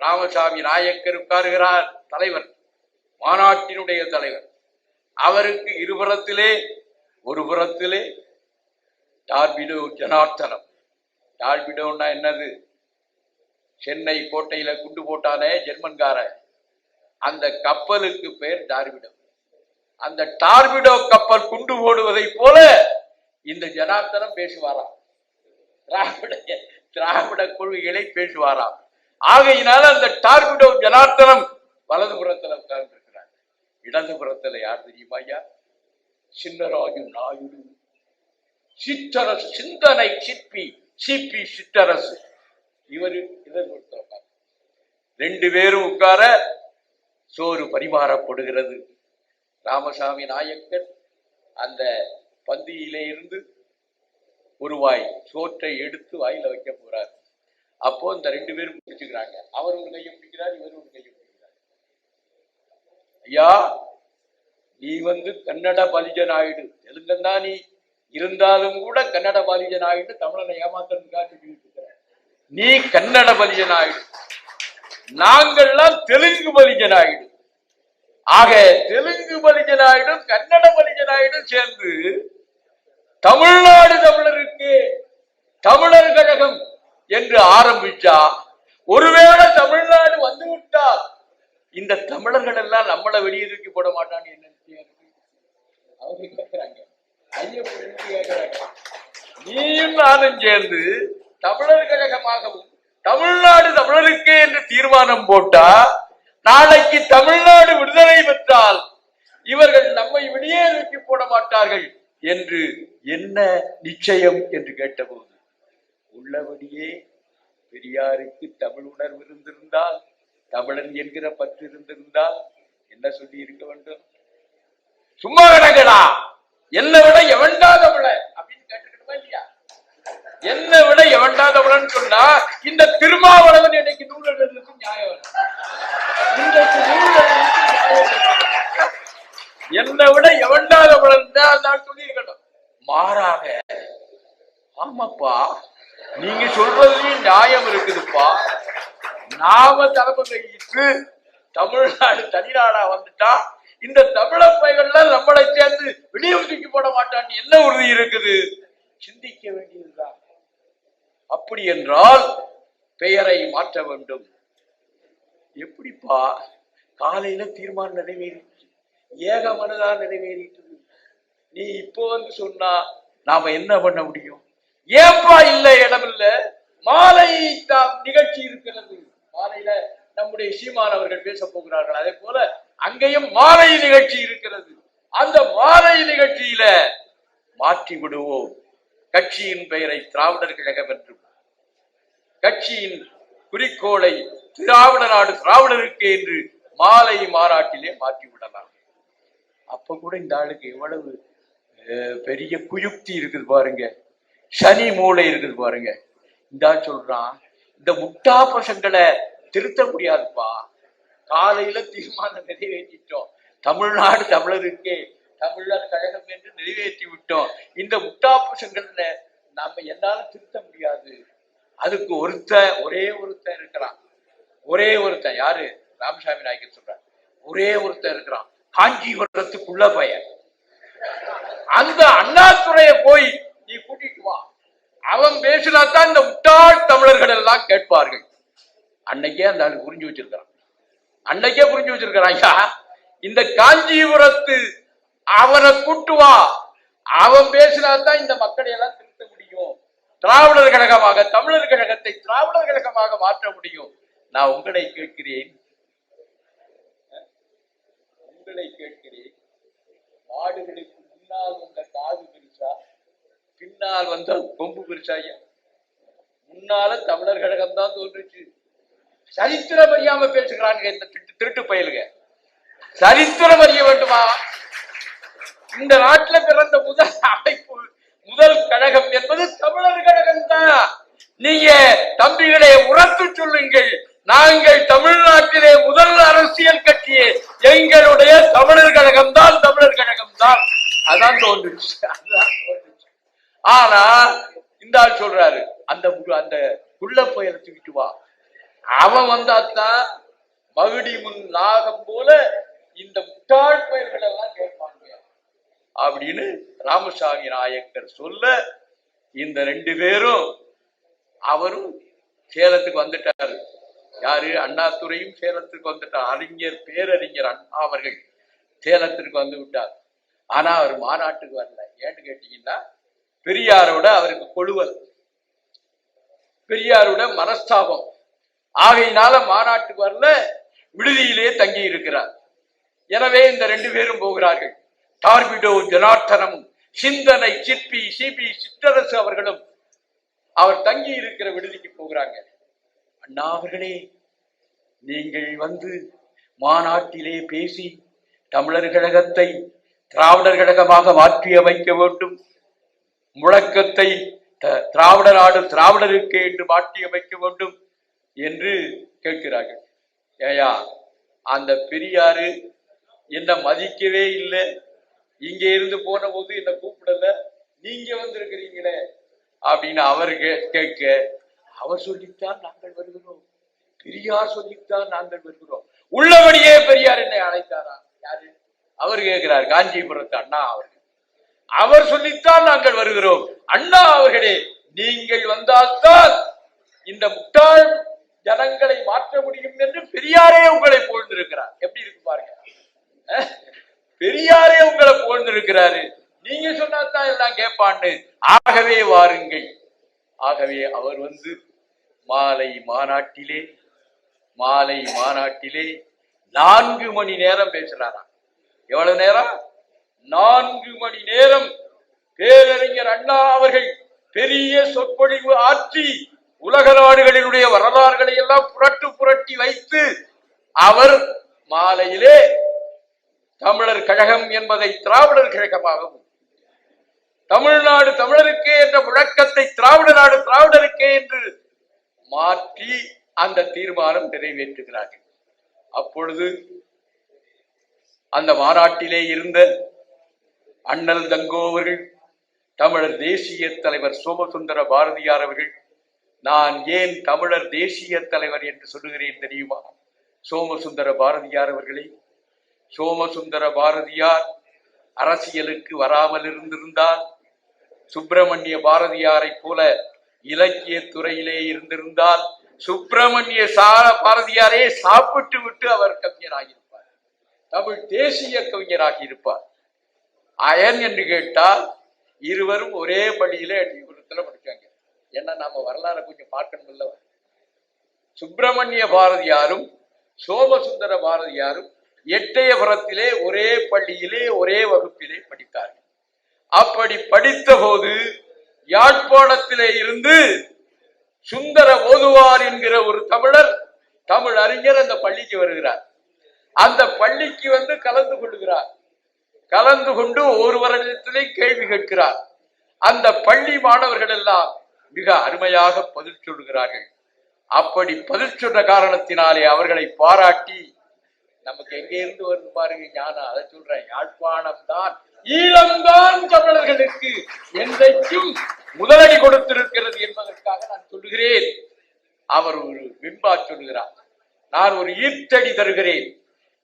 ராமசாமி நாயக்கர் உட்காருகிறார், தலைவர், மாநாட்டினுடைய தலைவர். அவருக்கு இருபுறத்திலே, ஒரு புறத்திலே டார்பிடோ ஜனார்த்தனம். டார்பிடோன்னா என்னது? சென்னை கோட்டையில குண்டு போட்டானே ஜெர்மன்கார, அந்த கப்பலுக்கு பெயர் டார்பிடோ. அந்த டார்பிடோ கப்பல் குண்டு போடுவதை போல இந்த ஜனார்த்தனம் பேசுவாராம், திராவிட கொள்கைகளை பேசுவாராம். ஆகையினால அந்த டார்பிடோ ஜனார்த்தனம் வலது புறத்துல உட்கார்ந்து இருக்கிறார். இடது புறத்துல யார் தெரியுமா? ஐயா, சின்னராஜு நாயுடு, சிற்றரசு, சிந்தனை சிற்பி, சிபி சிற்றரசு. இவரு இதற்கு ரெண்டு பேரும் உட்கார சோறு பரிமாறப்படுகிறது. ராமசாமி நாயக்கர் அந்த பந்தியிலே இருந்து ஒரு வாய் சோற்றை எடுத்து வாயில வைக்க போறார். அப்போ இந்த ரெண்டு பேரும் பிடிச்சுக்கிறாங்க. அவர் ஒரு கையை பிடிக்கிறார், இவர் ஒரு கையை பிடிக்கிறார். ஐயா, நீ கன்னட பலிஜ நாயுடு, தெலுங்கன்னா நீ இருந்தாலும் கூட கன்னட பலிஜ நாயுடு தமிழனை ஏமாத்துறதுக்காக சொல்லிட்டு இருக்கிற. நீ கன்னட பலிஜ நாயுடு, நாங்கள்லாம் தெலுங்கு பலிஜ நாயுடு. ஆக தெலுங்கு பலிஜ நாயுடும் கன்னட பலிஜ நாயுடும் சேர்ந்து தமிழ்நாடு தமிழருக்கு தமிழர் கழகம் என்று ஆரம்பிச்சா, ஒருவேளை தமிழ்நாடு வந்துவிட்டால் இந்த தமிழர்கள் எல்லாம் நம்மளை வெளியே தூக்கி போட மாட்டான்னு என்ன அவங்க கேட்கிறாங்க. கேட்கிறாங்க, நீயும் நானும் சேர்ந்து தமிழர் கழகமாகவும் தமிழ்நாடு தமிழருக்கே என்று தீர்மானம் போட்டா, நாளைக்கு தமிழ்நாடு விடுதலை பெற்றால் இவர்கள் நம்மை வெளியே தூக்கி போட மாட்டார்கள் என்று என்ன நிச்சயம் என்று கேட்டபோது, உள்ளபடியே பெரியாருக்கு தமிழ் உணர்வு இருந்திருந்தால், தமிழன் என்கிற பற்று இருந்திருந்தால் என்ன சொல்லி இருக்க வேண்டும்? சும்மா கிடக்கடா, என்னை விட எவன்டா தமிழ அப்படின்னு கேட்டுக்கிட்டுமா இல்லையா? என்னை விட எவன்டா தமிழன் சொன்னா இந்த திருமாவளவன் இன்னைக்கு நூல் எழுதுறதுக்கு நியாயம், இன்றைக்கு நூல் எழுதுறதுக்கு நியாயம். என்னை விட எவன்டா தமிழன் தான் சொல்லி இருக்கட்டும். மாறாக, ஆமாப்பா நீங்க சொல்றதுலயும் நியாயம் இருக்குதுப்பா, நாம தலைமை கையிட்டு தமிழ்நாடு தனிநாடா வந்துட்டா இந்த தமிழர் பைகள்லாம் நம்மளை சேர்ந்து வெளியே தூக்கி போட மாட்டான்னு என்ன உறுதி இருக்குது? சிந்திக்க வேண்டியதுதான். அப்படி என்றால் பெயரை மாற்ற வேண்டும். எப்படிப்பா? காலையில தீர்மானம் நிறைவேறிச்சு, ஏக மனதா நிறைவேறிட்டு, நீ இப்போ சொன்னா நாம என்ன பண்ண முடியும்? ஏப்பா இல்ல, இடம் இல்ல, மாலை நிகழ்ச்சி இருக்கிறது, மாலையில நம்முடைய சீமானவர்கள் பேச போகிறார்கள், அதே போல அங்கேயும் மாலை நிகழ்ச்சி இருக்கிறது. அந்த மாலை நிகழ்ச்சியில மாற்றி விடுவோம், கட்சியின் பெயரை திராவிடர் கழகம் என்றும் கட்சியின் குறிக்கோளை திராவிட நாடு திராவிடருக்கு என்று மாலை மாநாட்டிலே மாற்றி விடலாம். அப்ப கூட இந்த ஆளுக்கு எவ்வளவு பெரிய குயுக்தி இருக்குது பாருங்க, சனி மூளை இருக்குது பாருங்க. இந்த சொல்றான், இந்த முட்டா பசங்களை திருத்த முடியாதுப்பா, காலையில தீர்மானம் நிறைவேற்றிட்டோம், தமிழ்நாடு தமிழருக்கே தமிழர் கழகம் என்று நிறைவேற்றி விட்டோம், இந்த முட்டா பசங்களை நாம என்னால திருத்த முடியாது. அதுக்கு ஒரே ஒருத்தன் இருக்கிறான், ஒரே ஒருத்தன். யாரு? ராமசாமி நாயக்கர் சொல்ற, ஒரே ஒருத்தன் இருக்கிறான், காஞ்சிபுரத்துக்குள்ள பையன். அந்த அண்ணாதுரைய போய் நீ கூட்டிட்டு வா, அவன் பேசினாத்தான் இந்த முட்டாள் தமிழர்கள் எல்லாம் கேட்பார்கள். அன்னைக்கே அந்த ஆளு புரிஞ்சு வச்சிருக்கிறான், அன்னைக்கே புரிஞ்சு வச்சிருக்கிறான். ஐயா, இந்த காஞ்சிபுரத்து அவனை கூட்டு வா, அவன் பேசினாத்தான் இந்த மக்களை எல்லாம் திருத்த முடியும், திராவிடர் கழகமாக தமிழர் கழகத்தை திராவிடர் கழகமாக மாற்ற முடியும். நான் உங்களை கேட்கிறேன், மாடுகளுக்கு முன்னால் வந்த காது பெருசா, பின்னால் வந்த கொம்பு பெருசா? ஐயா, முன்னால தமிழர் கழகம் தான் தோன்றுச்சு. சரித்திரம் அறியாம பேசுகிறாங்க இந்த திருட்டு பயலுங்க. சரித்திரம் அறிய வேண்டுமா? இந்த நாட்டில் பிறந்த முதல் அமைப்பு, முதல் கழகம் என்பது தமிழர் கழகம் தான். நீங்க தம்பிகளை உரத்து சொல்லுங்கள், நாங்கள் தமிழ்நாட்டிலே முதல் அரசியல் கட்சியே எங்களுடைய தமிழர் கழகம் தான், தமிழர் கழகம் தான். அதான் தோன்றுச்சு. ஆனா இந்த ஆள் சொல்றாரு, அந்த குள்ள புயலை தூக்கிட்டு வா, அவன் வந்தாத்தான் மகுடி முன் நாகம் போல இந்த முட்டாள் பயிர்கள் எல்லாம் கேட்பாங்க அப்படின்னு ராமசாமி நாயக்கர் சொல்ல, இந்த 2 பேரும் அவரும் சேலத்துக்கு வந்துட்டாரு. யாரு? அண்ணாதுரையும் சேலத்துக்கு வந்துட்டார். பேரறிஞர் அண்ணா அவர்கள் சேலத்திற்கு வந்து விட்டார். ஆனா அவர் மாநாட்டுக்கு வரல. ஏன்னு கேட்டீங்கன்னா, பெரியாரோட அவருக்கு கொழுவல், பெரியாரோட மனஸ்தாபம் ஆகையினால மாநாட்டுக்கு வரல, விடுதியிலே தங்கி இருக்கிறார். எனவே இந்த 2 பேரும் போகிறார்கள். டார்பிடோ ஜனார்த்தனமும் சிந்தனை சிற்பி சிபி சிற்றரசு அவர்களும் அவர் தங்கி இருக்கிற விடுதிக்கு போகிறாங்க. அண்ணா அவர்களே, நீங்கள் வந்து மாநாட்டிலே பேசி தமிழர் கழகத்தை திராவிடர் கழகமாக மாற்றி அமைக்க வேண்டும், முழக்கத்தை திராவிட நாடு திராவிடருக்கு என்று மாற்றி அமைக்க வேண்டும் என்று கேட்கிறார்கள். ஏயா, அந்த பெரியாரு என்ன மதிக்கவே இல்லை, இங்க இருந்து போன போது என்ன கூப்பிடல, நீங்க வந்திருக்கிறீங்களே அப்படின்னு அவர் கேட்க, அவர் சொல்லித்தான் நாங்கள் வருகிறோம், பெரியார் சொல்லித்தான் நாங்கள் வருகிறோம். உள்ளபடியே பெரியார் என்னை அழைத்தாரா? யாரு? அவர் கேட்கிறார். காஞ்சிபுரத்து அண்ணா அவர்கள். அவர் சொல்லித்தான் நாங்கள் வருகிறோம். அண்ணா அவர்களே, நீங்கள் வந்தால்தான் இந்த முட்டாள் ஜனங்களை மாற்ற முடியும் என்று பெரியாரே உங்களை புகழ்ந்திருக்கிறார். எப்படி இருக்கு பாருங்க, பெரியாரே உங்களை புகழ்ந்திருக்கிறாரு, நீங்க சொன்னாதான் எல்லாம் கேட்பான்னு. ஆகவே வாருங்கள். ஆகவே அவர் வந்து மாலை மாநாட்டிலே 4 மணி நேரம் பேசுறாராம். எவ்வளவு நேரம்? 4 மணி நேரம் பேரறிஞர் அண்ணா அவர்கள் பெரிய சொற்பொழிவு ஆற்றி உலக நாடுகளினுடைய வரலாறுகளை எல்லாம் புரட்டி வைத்து அவர் மாலையிலே தமிழர் கழகம் என்பதை திராவிடர் கழகமாகவும், தமிழ்நாடு தமிழருக்கே என்ற முழக்கத்தை திராவிட நாடு திராவிடருக்கே என்று மாற்றி அந்த தீர்மானம் நிறைவேற்றுகிறார்கள். அப்பொழுது அந்த மாநாட்டிலே இருந்த அண்ணல் தங்கோ அவர்கள், தமிழர் தேசிய தலைவர் சோமசுந்தர பாரதியார் அவர்கள், நான் ஏன் தமிழர் தேசிய தலைவர் என்று சொல்லுகிறேன் தெரியுமா? சோமசுந்தர பாரதியார் அவர்களே, சோமசுந்தர பாரதியார் அரசியலுக்கு வராமல் இருந்திருந்தால், சுப்பிரமணிய பாரதியாரை போல இலக்கிய துறையிலே இருந்திருந்தால், சுப்பிரமணிய பாரதியாரே சாப்பிட்டு விட்டு அவர் கவிஞராகியிருப்பார், தமிழ் தேசிய கவிஞராகி இருப்பார். அயன் என்று கேட்டால் இருவரும் ஒரே பள்ளியில எட்டிபுரத்துல படிச்சாங்க. ஏன்னா நாம வரலாறு கொஞ்சம் பார்க்கணும் இல்ல. சுப்பிரமணிய பாரதியாரும் சோமசுந்தர பாரதியாரும் எட்டயபுரத்திலே ஒரே பள்ளியிலே ஒரே வகுப்பிலே படித்தார்கள். அப்படி படித்த போது யாழ்ப்பாணத்திலே இருந்து சுந்தர ஓதுவார் என்கிற ஒரு தமிழ் அறிஞர் அந்த பள்ளிக்கு வருகிறார். அந்த பள்ளிக்கு வந்து கலந்து கொள்கிறார். கலந்து கொண்டு ஒரு வருடத்திலே கேள்வி கேட்கிறார். அந்த பள்ளி மாணவர்கள் எல்லாம் மிக அருமையாக பதில் சொல்கிறார்கள். அப்படி பதில் சொன்ன காரணத்தினாலே அவர்களை பாராட்டி, நமக்கு எங்க இருந்து வருது பாருங்க ஞானம், அதை சொல்றேன், யாழ்ப்பாணம் தான் ஈழம்தான் தமிழர்களுக்கு என்றைக்கும் முதலடி கொடுத்திருக்கிறது என்பதற்காக நான் சொல்லுகிறேன். அவர் ஒரு வெண்பா சொல்லுகிறார், நான் ஒரு ஈர்த்தடி தருகிறேன்,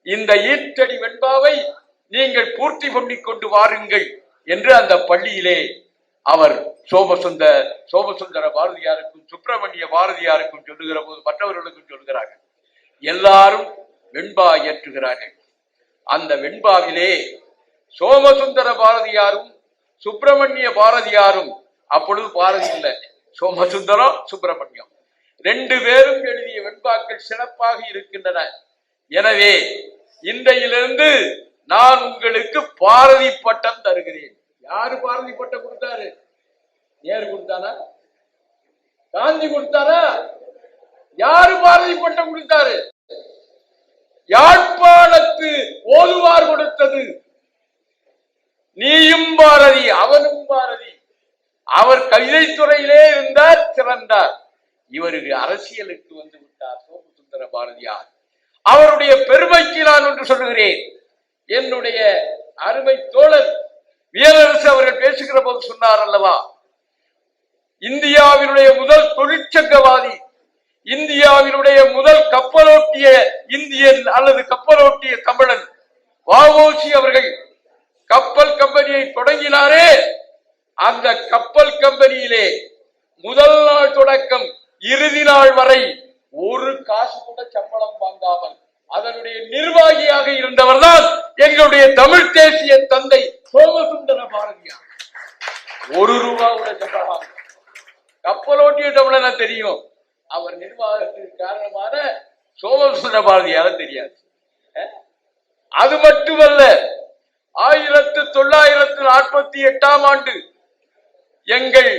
இந்த ஈர்த்தடி வெண்பாவை நீங்கள் பூர்த்தி பண்ணி கொண்டு வாருங்கள் என்று அந்த பள்ளியிலே அவர் சோமசுந்தர பாரதியாருக்கும் சுப்பிரமணிய பாரதியாருக்கும் சொல்லுகிற போது மற்றவர்களுக்கும் சொல்கிறார்கள். எல்லாரும் வெண்பா ஏற்றுகிறார்கள். அந்த வெண்பாவிலே சோமசுந்தர பாரதியாரும் சுப்பிரமணிய பாரதியாரும், அப்பொழுது பாரதி இல்லை, சோமசுந்தரம் சுப்பிரமணியம் 2 பேரும் எழுதிய வெண்பாக்கள் சிறப்பாக இருக்கின்றன. எனவே இன்றையிலிருந்து நான் உங்களுக்கு பாரதி பட்டம் தருகிறேன். யாரு பாரதி பட்டம் கொடுத்தாரு? நேரு கொடுத்தானா? காந்தி கொடுத்தாரா? யாரு பாரதி பட்டம் கொடுத்தாரு? யாழ்ப்பாணத்து ஓதுவார் கொடுத்தது. நீயும் பாரதி, அவனும் பாரதி. அவர் கவிதைத்துறையிலே இருந்தார், சிறந்தார். இவருக்கு அரசியலுக்கு வந்து விட்டார் சோமசுந்தர பாரதியார். அவருடைய பெருமைக்கு நான் ஒன்று சொல்லுகிறேன். என்னுடைய அருமை தோழர் வியலரசு அவர்கள் பேசுகிற போது சொன்னார் அல்லவா, இந்தியாவினுடைய முதல் தொழிற்சங்கவாதி, இந்தியாவினுடைய முதல் கப்பலோட்டிய இந்தியன் அல்லது கப்பலோட்டிய தமிழன் வ.உ.சி. அவர்கள் கப்பல் கம்பெனியை தொடங்கினாரே, அந்த கப்பல் கம்பெனியிலே முதல் நாள் தொடக்கம் இறுதி நாள் வரை ஒரு காசு கூட சம்பளம் வாங்காமல் அதனுடைய நிர்வாகியாக இருந்தவர் தான் எங்களுடைய தமிழ் தேசிய தந்தை சோமசுந்தர பாரதியார். ஒரு ரூபாய் சம்பளம் கப்பலோட்டிய தமிழன தெரியும், அவர் நிர்வாகத்திற்கு காரணமான சோமசுந்தர பாரதியார தெரியாது. அது மட்டுமல்ல, 1948 ஆண்டு எங்கள்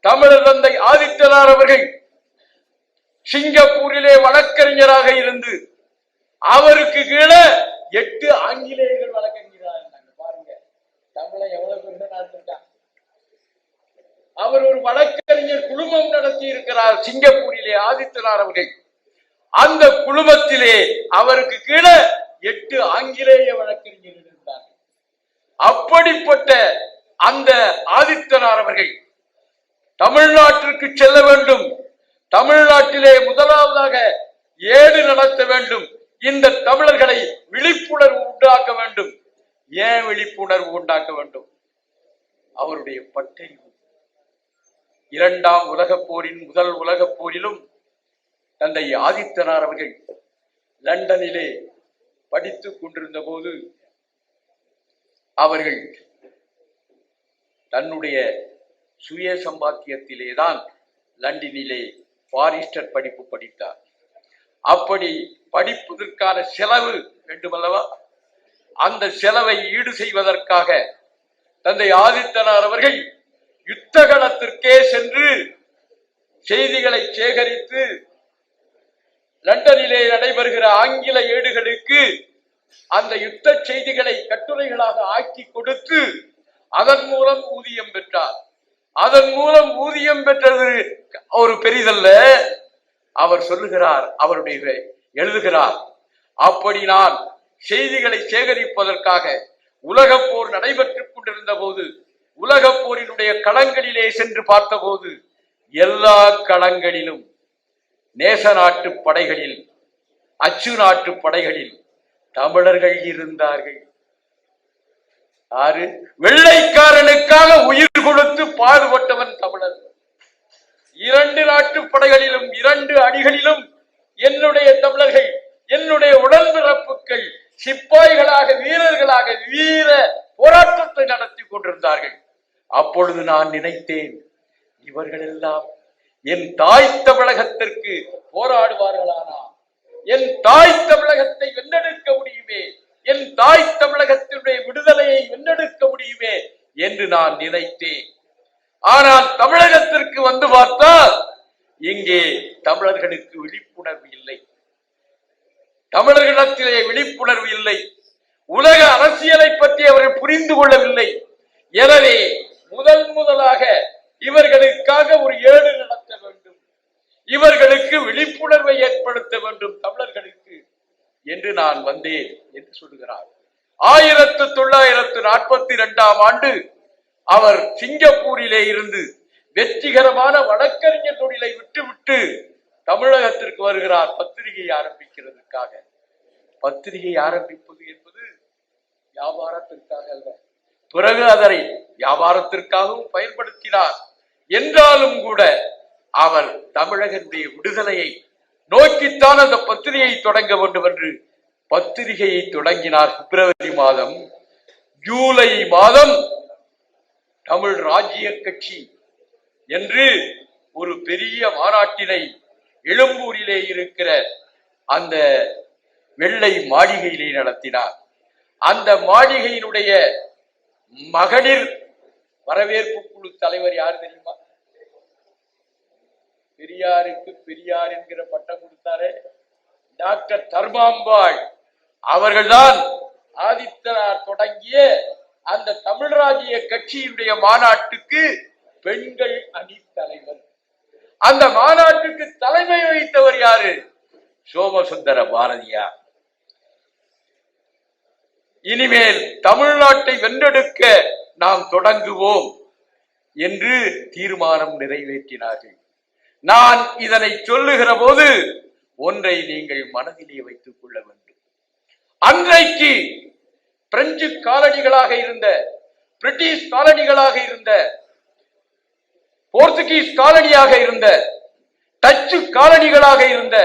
தமிழர் தந்தை ஆதித்தனார் அவர்கள் சிங்கப்பூரிலே வழக்கறிஞராக இருந்து அவருக்கு கீழே 8 ஆங்கிலேயர்கள் வழக்கறிஞராக இருந்தாங்க. பாருங்க தமிழன் எவ்வளவு பெரிய நாட்டுக்கான். அவர் ஒரு வழக்கறிஞர் குழுமம் நடத்தி இருக்கிறார் சிங்கப்பூரிலே ஆதித்தனார் அவர்கள். அந்த குழுமத்திலே அவருக்கு கீழே 8 ஆங்கிலேய வழக்கறிஞர்கள் இருந்தார். அப்படிப்பட்ட அந்த ஆதித்தனார் அவர்கள் தமிழ்நாட்டிற்கு செல்ல வேண்டும், தமிழ்நாட்டிலே முதலாவதாக ஏடு நடத்த வேண்டும், இந்த தமிழர்களை விழிப்புணர்வு உண்டாக்க வேண்டும். ஏன் விழிப்புணர்வு உண்டாக்க வேண்டும்? அவருடைய பட்டறிவு. 2ஆம் உலகப் போரின் முதல் உலகப் போரிலும் தந்தை ஆதித்தனார் அவர்கள் லண்டனிலே படித்துக் கொண்டிருந்த போது அவர்கள் தன்னுடைய சுய சம்பாத்தியத்திலேதான் லண்டனிலே பாரிஸ்டர் படிப்பு படித்தார். அப்படி படிப்பதற்கான செலவு வேண்டுமல்லவா? அந்த செலவை ஈடு செய்வதற்காக தந்தை ஆதித்தனார் அவர்கள் யுத்த களத்திற்கே சென்று செய்திகளை சேகரித்து லண்டனிலே நடைபெறுகிற ஆங்கில ஏடுகளுக்கு அந்த யுத்த செய்திகளை கட்டுரைகளாக ஆக்கி கொடுத்து அதன் மூலம் ஊதியம் பெற்றார். அதன் மூலம் ஊதியம் பெற்றது ஒரு பெரிதல்ல. அவர் சொல்லுகிறார், அவருடைய எழுதுகிறார், அப்படி நான் செய்திகளை சேகரிப்பதற்காக உலகப் போர் நடைபெற்றுக் கொண்டிருந்த போது உலகப் போரினுடைய களங்களிலே சென்று பார்த்தபோது எல்லா களங்களிலும் நேச நாட்டு படைகளில் அச்சு நாட்டு படைகளில் தமிழர்கள் இருந்தார்கள். ஆறு வெள்ளைக்காரனுக்காக உயிர் கொடுத்து பாடுபட்டவன் தமிழர். 2 நாட்டு படைகளிலும் 2 அணிகளிலும் என்னுடைய தமிழர்கள், என்னுடைய உடன்பிறப்புகள் சிப்பாய்களாக வீரர்களாக வீர போராட்டத்தை நடத்தி கொண்டிருந்தார்கள். அப்பொழுது நான் நினைத்தேன், இவர்கள் எல்லாம் என் தாய் தமிழகத்திற்கு போராடுவார்களானா, என் தாய் தமிழகத்தை வென்றெடுக்க முடியுமே, என் தாய் தமிழகத்தினுடைய விடுதலையை வென்றெடுக்க முடியுமே என்று நான் நினைத்தேன். ஆனால் தமிழகத்திற்கு வந்து பார்த்தால் இங்கே தமிழர்களுக்கு விழிப்புணர்வு இல்லை, தமிழர்களிடத்திலே விழிப்புணர்வு இல்லை, உலக அரசியலை பற்றி அவர்கள் புரிந்து கொள்ளவில்லை. எனவே முதலாக இவர்களுக்காக ஒரு ஏடு நடத்த வேண்டும், இவர்களுக்கு விழிப்புணர்வை ஏற்படுத்த வேண்டும் தமிழர்களுக்கு என்று நான் வந்தேன் என்று சொல்லுகிறார். 1942 ஆண்டு அவர் சிங்கப்பூரிலே இருந்து வெற்றிகரமான வழக்கறிஞர் தொழிலை விட்டுவிட்டு தமிழகத்திற்கு வருகிறார் பத்திரிகை ஆரம்பிக்கிறதுக்காக. பத்திரிகை ஆரம்பிப்பது என்பது வியாபாரத்திற்காக அல்ல, பிறகு அதை வியாபாரத்திற்காகவும் பயன்படுத்தினார். என்றாலும் கூட அவர் தமிழகத்தினுடைய விடுதலையை நோக்கித்தான் அந்த பத்திரிகையை தொடங்க வேண்டும் என்று பத்திரிகையை தொடங்கினார். பிப்ரவரி மாதம். ஜூலை மாதம் தமிழ் ராஜ்ய கட்சி என்று ஒரு பெரிய மாநாட்டினை எழும்பூரிலே இருக்கிற அந்த வெள்ளை மாளிகையிலே நடத்தினார். அந்த மாளிகையினுடைய மகளிர் வரவேற்பு குழு தலைவர் யார் தெரியுமா? பெரியாருக்கு பெரியார் என்கிற பட்டம் கொடுத்தாரே டாக்டர் தர்மாம்பாள் அவர்கள்தான் ஆதித்தனார் தொடங்கிய அந்த தமிழ் ராஜ்ய கட்சியினுடைய மாநாட்டுக்கு பெண்கள் அணி தலைவர். அந்த மாநாட்டுக்கு தலைமை வகித்தவர் யாரு? சோமசுந்தர பாரதியார். இனிமேல் தமிழ்நாட்டை வென்றெடுக்க நாம் தொடங்குவோம் என்று தீர்மானம் நிறைவேற்றினார்கள். நான் இதனை சொல்லுகிற போது ஒன்றை நீங்கள் மனதிலே வைத்துக் கொள்ள வேண்டும். அன்றைக்கு பிரெஞ்சு காலனிகளாக இருந்த, பிரிட்டிஷ் காலனிகளாக இருந்த, போர்த்துகீஸ் காலனியாக இருந்த, டச்சு காலனிகளாக இருந்த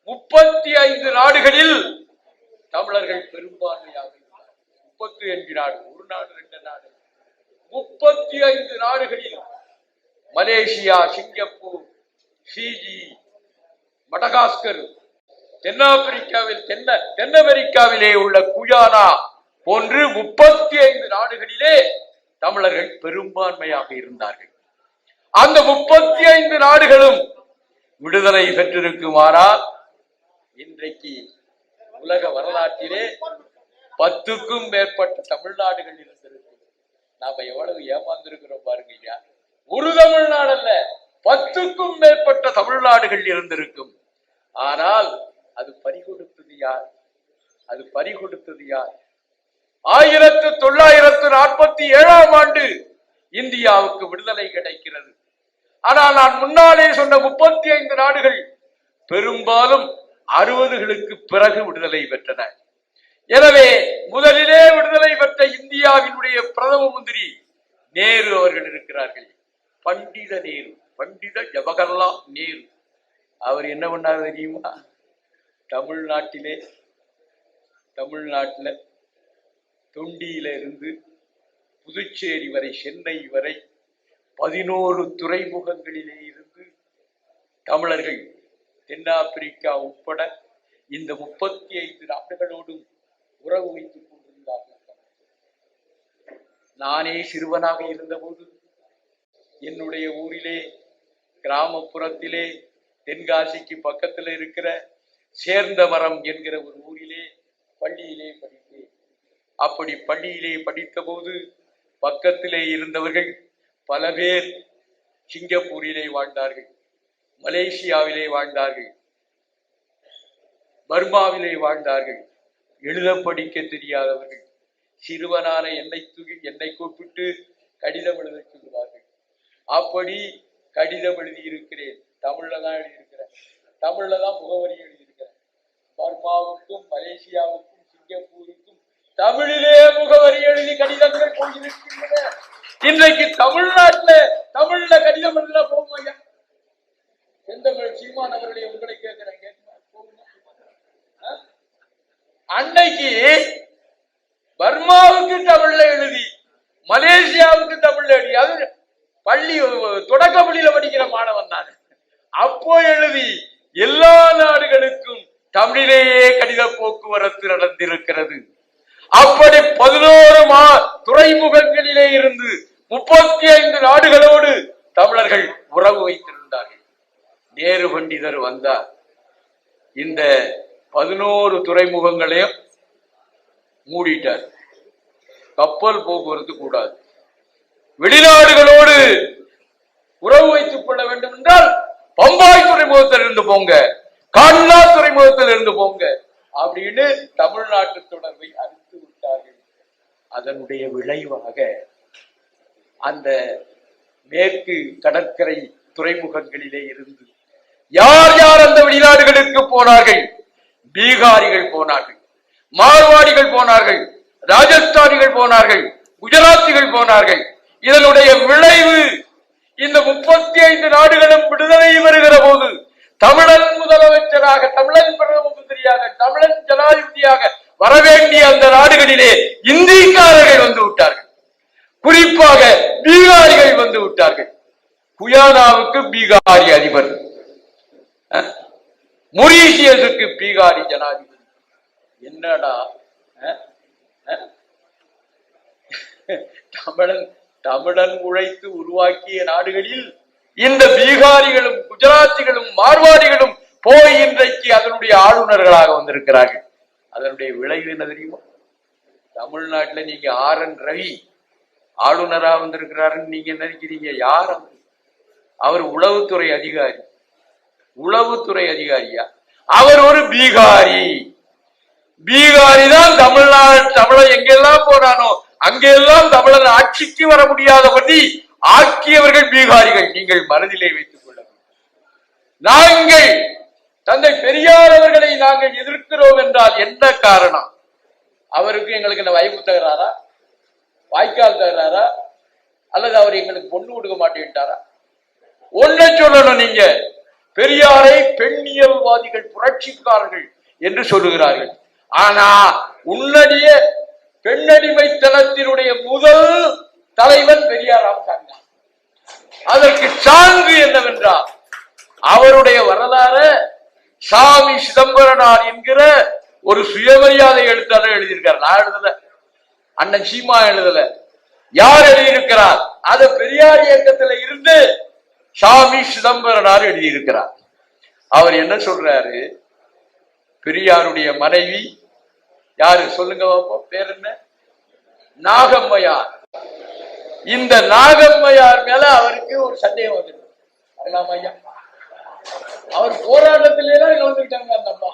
35 நாடுகளில் தமிழர்கள் பெரும்பான்மையாக இருந்தார். 35 நாடு, ஒரு நாடு 2 நாடு, 35 நாடுகளில் மலேசியா, சிங்கப்பூர், ஃபிஜி, மடகாஸ்கர், தென்னாப்பிரிக்காவில், தென் அமெரிக்காவிலே உள்ள குயானா போன்று 35 நாடுகளிலே தமிழர்கள் பெரும்பான்மையாக இருந்தார்கள். அந்த 35 நாடுகளும் விடுதலை பெற்றிருக்குமானால் இன்றைக்கு உலக வரலாற்றிலே 10க்கும் மேற்பட்ட தமிழ்நாடுகள் இருந்திருக்கும். நாம எவ்வளவு ஏமாந்திருக்கிறோம் பாருங்க ஐயா. ஒரு தமிழ்நாடு அல்ல, 10க்கும் மேற்பட்ட தமிழ்நாடுகள் இருந்திருக்கும். ஆனால் அது பறிகொடுத்தது யார்? அது பறிகொடுத்தது யார்? 1947ஆம் ஆண்டு இந்தியாவுக்கு விடுதலை கிடைக்கிறது. ஆனால் நான் முன்னாலே சொன்ன 35 நாடுகள் பெரும்பாலும் 60களுக்கு பிறகு விடுதலை பெற்றன. எனவே முதலிலே விடுதலை பெற்ற இந்தியாவினுடைய பிரதம மந்திரி நேரு அவர்கள் இருக்கிறார்கள். பண்டித நேரு, பண்டித ஜவஹர்லால் நேரு. அவர் என்ன பண்ணார் தெரியுமா? தமிழ்நாட்டில தொண்டியில இருந்து புதுச்சேரி வரை, சென்னை வரை 11 துறைமுகங்களிலே இருந்து தமிழர்கள் தென்னாப்பிரிக்கா உட்பட இந்த 35 நாடுகளோடும் உறவு வைத்துக் கொண்டிருந்தார்கள். நானே சிறுவனாக இருந்தபோது என்னுடைய ஊரிலே, கிராமப்புறத்திலே, தென்காசிக்கு பக்கத்தில் இருக்கிற சேர்ந்தமரம் என்கிற ஒரு ஊரிலே பள்ளியிலே படித்தேன். அப்படி பள்ளியிலே படித்த போது பக்கத்திலே இருந்தவர்கள் பல பேர் சிங்கப்பூரிலே வாழ்ந்தார்கள், மலேசியாவிலே வாழ்ந்தார்கள், பர்மாவிலே வாழ்ந்தார்கள். எழுத படிக்க தெரியாதவர்கள் சிறுவனான என்னை கூப்பிட்டு கடிதம் எழுத சொல்லுவார்கள். அப்படி கடிதம் எழுதி இருக்கிறேன். தமிழ்ல தான் எழுதியிருக்கிறேன், தமிழ்ல தான் முகவரி எழுதியிருக்கிறேன். பர்மாவுக்கும், மலேசியாவுக்கும், சிங்கப்பூருக்கும் தமிழிலே முகவரி எழுதி கடிதங்கள் போயிருக்கின்றன. இன்றைக்கு தமிழ்ல கடிதம் எழுத போகும் ஐயா. செந்தமிழ் சீமான் அவர்களை உங்களை கேட்கிறேன், அன்னைக்கு பர்மாவுக்கு தமிழ்ல எழுதி, மலேசியாவுக்கு தமிழ்ல எழுதி, அது பள்ளி தொடக்க பள்ளியில படிக்கிற மாணவன் நான். அப்போ எழுதி எல்லா நாடுகளுக்கும் தமிழிலேயே கடித போக்குவரத்து நடந்திருக்கிறது. அப்படி 11 துறைமுகங்களிலே இருந்து 35 நாடுகளோடு தமிழர்கள் உறவு வைத்திருந்தார்கள். நேரு பண்டிதர் வந்தார். இந்த 11 துறைமுகங்களையும் மூடிட்டார். கப்பல் போக்குவரத்து கூடாது. வெளிநாடுகளோடு உறவு வைத்துக் கொள்ள வேண்டும் என்றால் பம்பாய் துறைமுகத்தில் இருந்து போங்க, கான்லா துறைமுகத்தில் இருந்து போங்க அப்படின்னு தமிழ்நாட்டு தொடர்பை அறுத்து விட்டார்கள். அதனுடைய விளைவாக அந்த மேற்கு கடற்கரை துறைமுகங்களிலே இருந்து யார் யார் அந்த வெளிநாடுகளுக்கு போனார்கள்? பீகாரிகள் போனார்கள், மார்வாடிகள் போனார்கள், ராஜஸ்தானிகள் போனார்கள், குஜராத்திகள் போனார்கள். இதனுடைய விளைவு இந்த 35 நாடுகளும் விடுதலை வருகிற போது தமிழன் முதலமைச்சராக, தமிழன் பிரதம மந்திரியாக, தமிழன் ஜனாதிபதியாக வரவேண்டிய அந்த நாடுகளிலே இந்திக்காரர்கள் வந்து விட்டார்கள். குறிப்பாக பீகாரிகள் வந்து விட்டார்கள். குயானாவுக்கு பீகாரி அதிபர், மொரீசியஸுக்கு பீகாரி ஜனாதிபதி. என்னடா தமிழன் உழைத்து உருவாக்கிய நாடுகளில் இந்த பீகாரிகளும், குஜராத்திகளும், மார்வாடிகளும் போய் இன்றைக்கு அதனுடைய ஆளுநர்களாக வந்திருக்கிறார்கள். அதனுடைய விளைவு என்ன தெரியுமா? தமிழ்நாட்டுல நீங்க RN ரவி ஆளுநரா வந்திருக்கிறாருன்னு நீங்க நினைக்கிறீங்க. யார் அவர்? உளவுத்துறை அதிகாரி. உளவுத்துறை அதிகாரியா? அவர் ஒரு பீகாரி. பீகாரி தான் தமிழன் எங்கெல்லாம் போனானோ அங்கெல்லாம் தமிழன் ஆட்சிக்கு வர முடியாதபடி ஆக்கியவர்கள் பீகாரிகள். நீங்கள் மனதிலே வைத்துக் கொள்ள வேண்டும். நாங்கள் தந்தை பெரியார் அவர்களை நாங்கள் எதிர்க்கிறோம் என்றால் என்ன காரணம்? அவருக்கு எங்களுக்கு என்ன வாய்ப்பு தகுறாரா, வாய்க்கால் தகுறாரா, அல்லது அவர் எங்களுக்கு பொண்ணு கொடுக்க மாட்டேன்ட்டாரா? ஒன்றை சொல்லணும், நீங்க பெரியாரை பெண்ணியல்வாதிகள் புரட்சிக்காரர்கள் என்று சொல்லுகிறார்கள். ஆனா உன்னடிய பெண்ணடிமைத்தனத்தினுடைய முதல் தலைவன் பெரியார் ராமசாமி. அதற்கு சான்று என்னவென்றால் அவருடைய வரலாறு சாமி சிதம்பரனார் என்கிற ஒரு சுயமரியாதை எழுத்தாளர் எழுதியிருக்கார். நான் எழுதல, அண்ணன் சீமா எழுதல. யார் எழுதியிருக்கிறார்? அது பெரியார் இயக்கத்தில் இருந்து சாமி சிதம்பரனார் எழுதியிருக்கிறார். அவர் என்ன சொல்றாரு? பெரியாருடைய மனைவி யாரு சொல்லுங்க பாப்போம், பேர் என்ன? நாகம்மையார். இந்த நாகம்மையார் மேல அவருக்கு ஒரு சந்தேகம் வந்துருக்கு. ஐயா, அவர் போராட்டத்திலேதான் வந்துட்டாங்க அந்த அம்மா.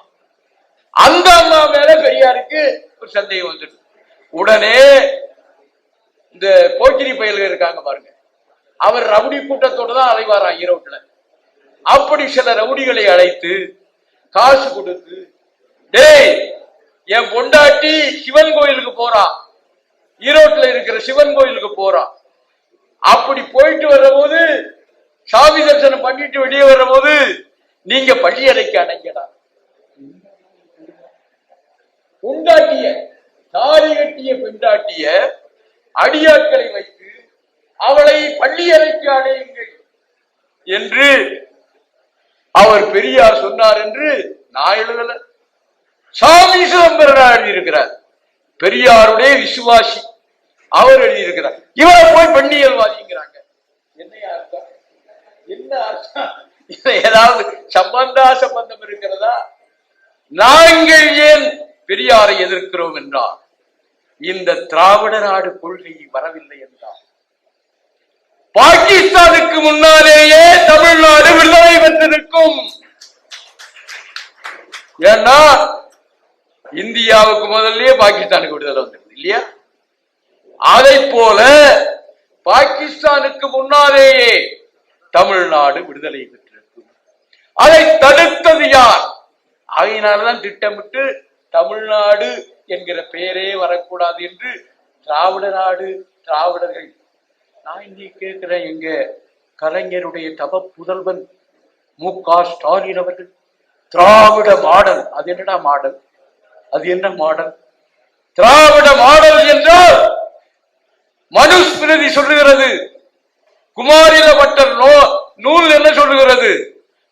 அந்த அம்மா மேல பெரியாருக்கு ஒரு சந்தேகம் வந்துருக்கு. உடனே இந்த போக்கிரி பயல்கள் இருக்காங்க பாருங்க, அவர் ரவுடி கூட்டத்தோடு தான் அலைவாராம் ஈரோட்டுல. அப்படி சில ரவுடிகளை அழைத்து காசு கொடுத்து, டேய் என் பொண்டாட்டி சிவன் கோயிலுக்கு போறான், ஈரோட்டுல இருக்கிற சிவன் கோயிலுக்கு போறான், அப்படி போயிட்டு வர்ற போது சாமி தரிசனம் பண்ணிட்டு வெளியே வர்ற போது நீங்க பள்ளி அறைக்கு அடைங்கடா. பொண்டாட்டிய, தாலி கட்டிய பெண்டாட்டிய அடியாட்களை வைத்து அவளை பள்ளி அறைக்கு அடையுங்கள் என்று அவர் பெரியார் சொன்னார் என்று நான் எழுதல, சாமி சிதம்பரனார் எழுதியிருக்கிறார். பெரியாருடைய விசுவாசி அவர் எழுதியிருக்கிறார். இவரை போய் பெண்ணியல்வாதிங்கிறாங்க. என்னையா அர்த்தம்? என்ன அர்த்தம்? ஏதாவது சம்பந்தம் இருக்கிறதா? நாங்கள் ஏன் பெரியாரை எதிர்க்கிறோம் என்றால் இந்த திராவிட நாடு கொள்கை வரவில்லை என்றால் பாகிஸ்தானுக்கு முன்னாலேயே தமிழ்நாடு விடுதலை பெற்றிருக்கும். ஏன்னா இந்தியாவுக்கு முதல்லயே பாகிஸ்தானுக்கு விடுதலை வந்திருக்கு இல்லையா? அதை போல பாகிஸ்தானுக்கு முன்னாலேயே தமிழ்நாடு விடுதலை பெற்றிருக்கும். அதை தடுத்தது யார்? ஆகையினால்தான் திட்டமிட்டு தமிழ்நாடு என்கிற பெயரே வரக்கூடாது என்று திராவிட நாடு, திராவிடர்கள். நான் இன்னைக்கு கேட்கிறேன், எங்க கலைஞருடைய தவ புதல்வன் மு.க. ஸ்டாலின் அவர்கள் திராவிட மாடல், அது என்னடா மாடல்? அது என்ன மாடல்? திராவிட மாடல் என்றால் மனுஸ்மிருதி சொல்லுகிறது, குமாரில பட்டர் நூல் என்ன சொல்லுகிறது?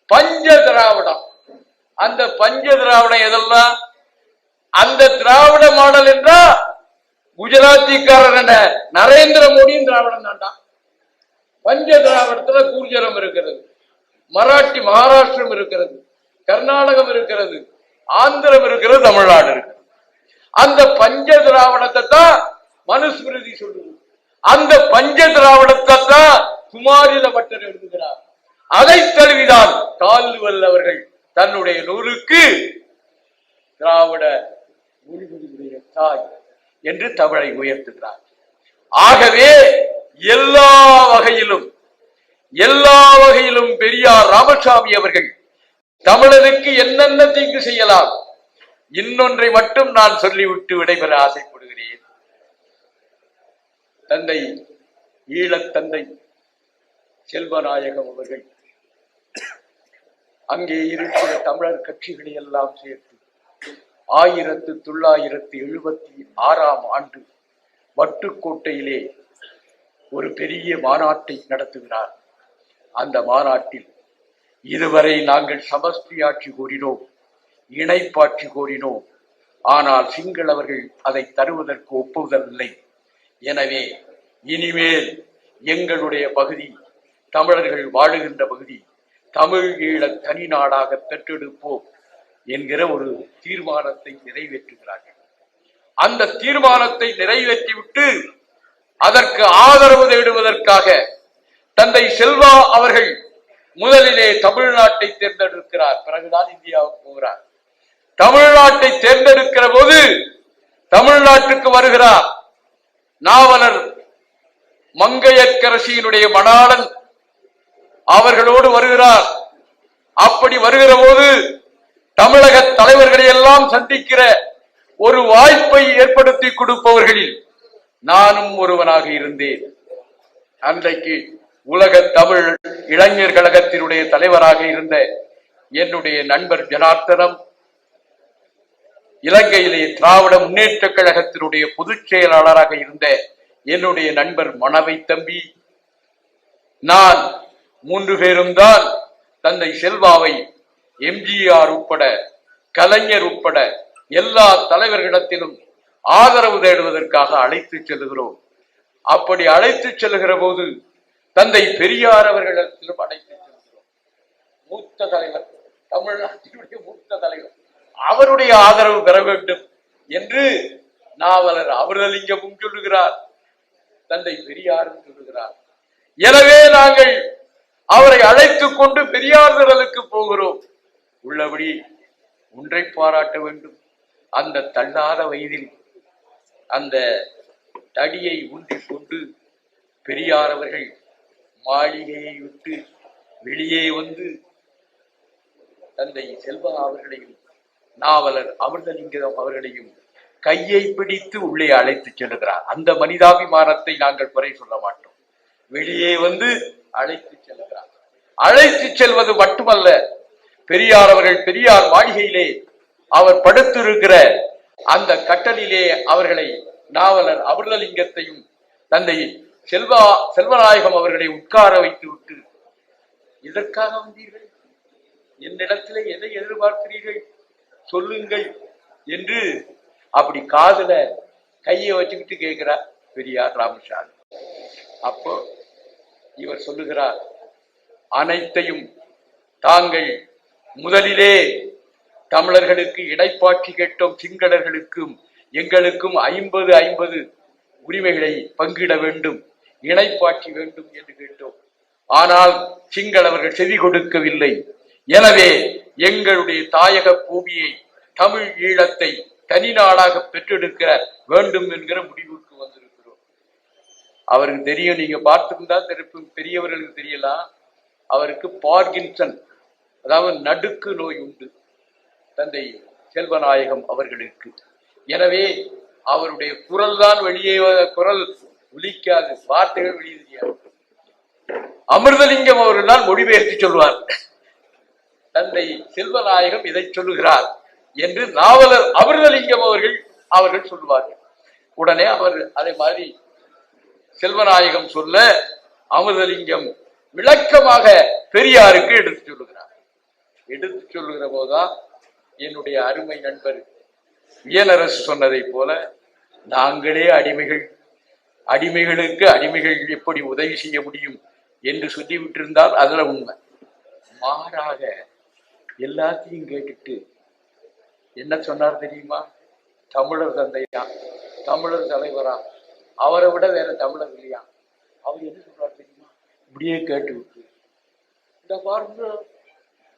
பஞ்ச திராவிடம். அந்த பஞ்ச திராவிடம் எதெல்லாம்? அந்த திராவிட மாடல் என்றா குஜராத்திக்காரர் என்ன நரேந்திர மோடியும் திராவிடம் தான்டா. பஞ்ச திராவிடத்துல கூர்ஜரம் இருக்கிறது, மராட்டி மகாராஷ்டிரம் இருக்கிறது, கர்நாடகம் இருக்கிறது, ஆந்திரம் இருக்கிறது, தமிழ்நாடு இருக்கிறது. அந்த பஞ்ச திராவிடத்தை தான் மனுஸ்மிருதி சொல்லுது. அந்த பஞ்ச திராவிடத்தை தான் குமாரில பட்டர் எழுதுகிறார். அதை தழுவிதான் கால்டுவெல் அவர்கள் தன்னுடைய நூலுக்கு திராவிட மொழிகளுடைய தாய் என்று தமிழை உயர்த்துகிறார். ஆகவே எல்லா வகையிலும் பெரியார் ராமசாமி அவர்கள் தமிழனுக்கு என்னென்ன தீங்கு செய்யலாம், இன்னொன்றை மட்டும் நான் சொல்லிவிட்டு விடைபெற ஆசைப்படுகிறேன். தந்தை ஈழத்தந்தை செல்வநாயகம் அவர்கள் அங்கே இருக்கிற தமிழர் கட்சிகளை எல்லாம் சேர்த்து 1976 ஆண்டு வட்டுக்கோட்டையிலே ஒரு பெரிய மாநாட்டை நடத்துகிறார். அந்த மாநாட்டில் இதுவரை நாங்கள் சமஷ்டி ஆட்சி கோரினோம், இணைப்பாட்சி கோரினோம், ஆனால் சிங்களவர்கள் அதை தருவதற்கு ஒப்புதல். எனவே இனிமேல் எங்களுடைய பகுதி, தமிழர்கள் வாழுகின்ற பகுதி, தமிழ் ஈழ தனி நாடாக பெற்றெடுப்போம் என்கிற ஒரு தீர்மானத்தை நிறைவேற்றுகிறார்கள். அந்த தீர்மானத்தை நிறைவேற்றிவிட்டு அதற்கு ஆதரவு தேடுவதற்காக தந்தை செல்வா அவர்கள் முதலிலே தமிழ்நாட்டை தேர்ந்தெடுக்கிறார், பிறகுதான் இந்தியாவுக்கு போகிறார். தமிழ்நாட்டை தேர்ந்தெடுக்கிற போது தமிழ்நாட்டுக்கு வருகிறார் நாவலர் மங்கையர்க்கரசியினுடைய மணாளன் அவர்களோடு வருகிறார். அப்படி வருகிற போது தமிழக தலைவர்களை எல்லாம் சந்திக்கிற ஒரு வாய்ப்பை ஏற்படுத்தி கொடுப்பவர்களில் நானும் ஒருவனாக இருந்தேன். அன்றைக்கு உலக தமிழ் இளைஞர் கழகத்தினுடைய தலைவராக இருந்த என்னுடைய நண்பர் ஜனார்த்தனம், இலங்கையிலே திராவிட முன்னேற்ற கழகத்தினுடைய பொதுச் செயலாளராக இருந்த என்னுடைய நண்பர் மணவை தம்பி, நான் 3 பேரும் தான் தந்தை செல்வாவை எம்ஜிஆர் உட்பட கலைஞர் உட்பட எல்லா தலைவர்களிடத்திலும் ஆதரவு தேடுவதற்காக அழைத்து செல்லுகிறோம். அப்படி அழைத்து செல்லுகிற போது தந்தை பெரியார் அவர்களிடத்திலும் அழைத்து செல்கிறோம். மூத்த தலைவர், தமிழ்நாட்டினுடைய மூத்த தலைவர், அவருடைய ஆதரவு பெற வேண்டும் என்று நாவலர் அமிர்தலிங்கமும் சொல்லுகிறார், தந்தை பெரியாரும் சொல்லுகிறார். எனவே நாங்கள் அவரை அழைத்துக் கொண்டு பெரியார் திடலுக்கு போகிறோம். உள்ளபடி ஒன்றை பாராட்ட வேண்டும், அந்த தள்ளாத வயதில் அந்த தடியை ஊன்றிக் கொண்டு பெரியார் அவர்கள் மாளிகையை விட்டு வெளியே வந்து தந்தை செல்வா அவர்களையும் நாவலர் அமிர்தலிங்கம் அவர்களையும் கையை பிடித்து உள்ளே அழைத்து செல்கிறார். அந்த மனிதாபிமானத்தை நாங்கள் குறை சொல்ல மாட்டோம். வெளியே வந்து அழைத்து செல்கிறார். அழைத்து செல்வது மட்டுமல்ல, பெரியார் அவர்கள் பெரியார் மாளிகையிலே அவர் படுத்திருக்கிற அந்த கட்டலிலே அவர்களை நாவலர் அமிர்தலிங்கத்தையும் தந்தை செல்வநாயகம் அவர்களை உட்கார வைத்து விட்டு, இதற்காக வந்தீர்கள், என்னிடத்திலே எதை எதிர்பார்க்கிறீர்கள் சொல்லுங்கள் என்று அப்படி காதுல கையை வச்சுக்கிட்டு கேட்கிறார் பெரியார் ராமசாமி. அப்போ இவர் சொல்லுகிறார், அனைத்தையும் தாங்கள் முதலிலே தமிழர்களுக்கு இடைப்பாட்சி கேட்டோம், சிங்களர்களுக்கும் எங்களுக்கும் 50-50 உரிமைகளை பங்கிட வேண்டும், இணைப்பாட்சி வேண்டும் என்று கேட்டோம். ஆனால் சிங்களவர்கள் செவி கொடுக்கவில்லை. எனவே எங்களுடைய தாயக பூமியை, தமிழ் ஈழத்தை தனி நாடாக பெற்றெடுக்க வேண்டும் என்கிற முடிவுக்கு வந்திருக்கிறோம். அவருக்கு தெரியும், நீங்க பார்த்திருந்தா பெரியவர்களுக்கு தெரியலாம், அவருக்கு பார்கின்சன் அதாவது நடுக்கு நோய் உண்டு தந்தை செல்வநாயகம் அவர்களுக்கு. எனவே அவருடைய குரல் தான் வெளியே, குரல் ஒலிக்காது, வார்த்தைகள் வெளியே தெரியாது. அமிர்தலிங்கம் அவர்கள் தான் மொழிபெயர்த்து சொல்வார். தந்தை செல்வநாயகம் இதை சொல்லுகிறார் என்று நாவலர் அமிர்தலிங்கம் அவர்கள் சொல்வார்கள். உடனே அவர் அதே மாதிரி செல்வநாயகம் சொல்ல அமிர்தலிங்கம் விளக்கமாக பெரியாருக்கு எடுத்து சொல்லுகிறார். எடுத்து சொல்லுகிற போதுதான் என்னுடைய அருமை நண்பர் வியனரசு சொன்னதை போல, நாங்களே அடிமைகள், அடிமைகளுக்கு அடிமைகள் எப்படி உதவி செய்ய முடியும் என்று சொல்லிவிட்டிருந்தால் அதுல உண்மை. மாறாக எல்லாத்தையும் கேட்டுட்டு என்ன சொன்னார் தெரியுமா? தமிழர் தந்தையா, தமிழர் தலைவரா, அவரை விட வேற தமிழர் இல்லையா? அவர் என்ன சொல்றார் தெரியுமா? இப்படியே கேட்டு விட்டு, இந்த பாருங்க,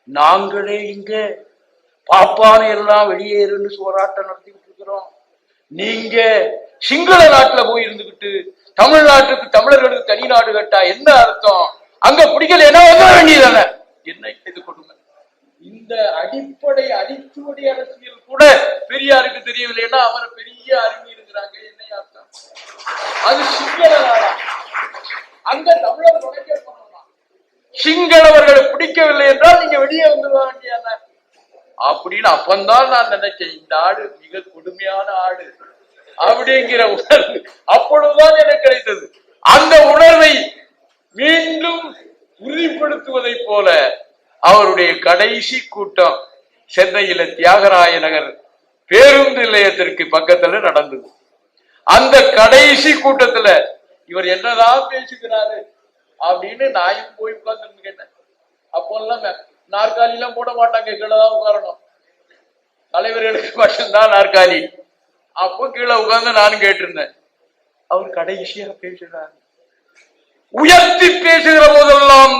நாங்களே இங்க பாப்பானை எல்லாம் வெளியேறுன்னு போராட்டம் நடத்திக்கிட்டு இருக்கிறோம், நீங்க சிங்கள நாட்டுல போய் இருந்துகிட்டு தமிழ்நாட்டுக்கு தமிழர்களுக்கு தனி நாடு கேட்டா என்ன அர்த்தம்? அங்க பிடிக்கல வந்துட வேண்டியதான? என்ன இது கொடுமை! இந்த அடிப்படை அடிச்சுவடி அரசியல் கூட பெரியாருக்கு தெரியவில்லைன்னா அவரை பெரிய அறிஞர் இருக்கிறாங்க. என்ன அர்த்தம்? அது சிங்கள நாடா, அங்க தமிழர் நுழைக்க போனோம், சிங்களவர்களை பிடிக்கவில்லை என்றால் நீங்க வெளியே வந்துட வேண்டியதான அப்படின்னு அப்பந்தான் நான் நினைச்சேன், இந்த ஆடு மிக கொடுமையான ஆடு அப்படிங்கிற உணர்வு அப்பொழுதுதான் எனக்கு கிடைத்தது. அந்த உணர்வை மீண்டும் உறுதிப்படுத்துவதை போல அவருடைய கடைசி கூட்டம் சென்னையில தியாகராய நகர் பேருந்து நிலையத்திற்கு பக்கத்துல நடந்தது. அந்த கடைசி கூட்டத்துல இவர் என்னதான் பேசுகிறாரு அப்படின்னு நாயும் போய் உட்கார்ந்து கேட்டேன். அப்போ எல்லாம் நாற்காலி எல்லாம் போட மாட்டாங்க, கீழதான் உட்காரணும், தலைவர்களுக்கு மட்டும்தான் நாற்காலி. அப்போ கீழே உட்கார்ந்து நானும் கேட்டிருந்தேன். அவர் கடைசியா பேசுகிறார், உயர்த்தி பேசுகிற போதெல்லாம்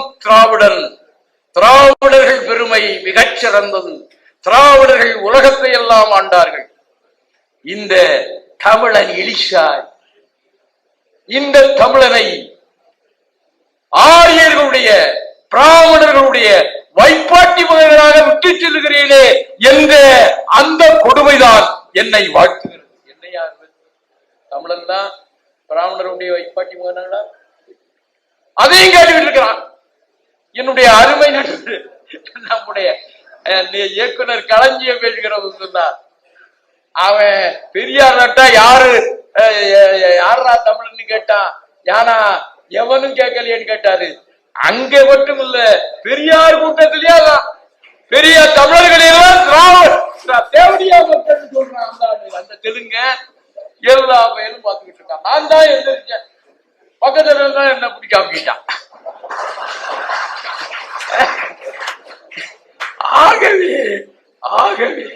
திராவிடர்கள் பெருமை மிகச் சிறந்தது, திராவிடர்கள் உலகத்தை எல்லாம் ஆண்டார்கள், இந்த தமிழன் எலிசாய், இந்த தமிழனை ஆரியர்களுடைய பிராமணர்களுடைய வைப்பாட்டி மகன் செல்லுகிறேனே என்ற அந்த கொடுமைதான் என்னை வாழ்த்துகிறது. என்னையா தமிழன் தான் பிராமணருடைய வைப்பாட்டி மகனா? அதையும் கேட்டுக்கிட்டு இருக்கிறான். என்னுடைய அருமை நண்பர் நம்முடைய இயக்குனர் களஞ்சியம் பேசுகிறவங்க சொன்னார், அவன் பெரியார் நட்டா யாரா தமிழன்னு கேட்டான். யானா எவனும் கேட்கலையேன்னு கேட்டாரு. அங்க மட்டும் இல்ல, பெரியார் கூட்டத்திலேயே தான் பெரியார் தமிழர்களெல்லாம் தேவடியா மக்கள் சொல்றான். அந்த தெலுங்க எல்லா பையனும் பார்த்துக்கிட்டு இருக்கான். நான் தான் எழுந்திருச்சேன், பக்கத்துல தான் என்ன பிடிக்காமட்டான். ஆகவே ஆகவே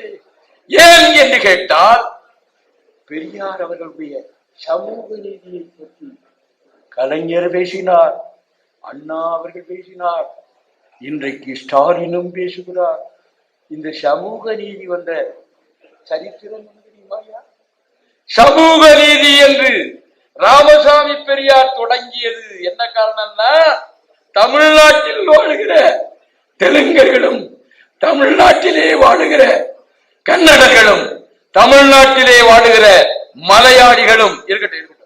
ஏன் என்று கேட்டால், பெரியார் அவர்களுடைய சமூக நீதியை பற்றி கலைஞர் பேசினார், அண்ணா அவர்கள் பேசினார், இன்றைக்கு ஸ்டாலினும் பேசுகிறார். இந்த சமூக நீதி வந்த சரித்திரம் தெரியுமாயா? சமூக நீதி என்று ராமசாமி பெரியார் தொடங்கியது என்ன காரணம்னா, தமிழ்நாட்டில் வாழுகிற தெலுங்கர்களும் தமிழ்நாட்டிலே வாழுகிற கன்னடர்களும் தமிழ்நாட்டிலே வாழுகிற மலையாளிகளும் இருக்கட்டும்,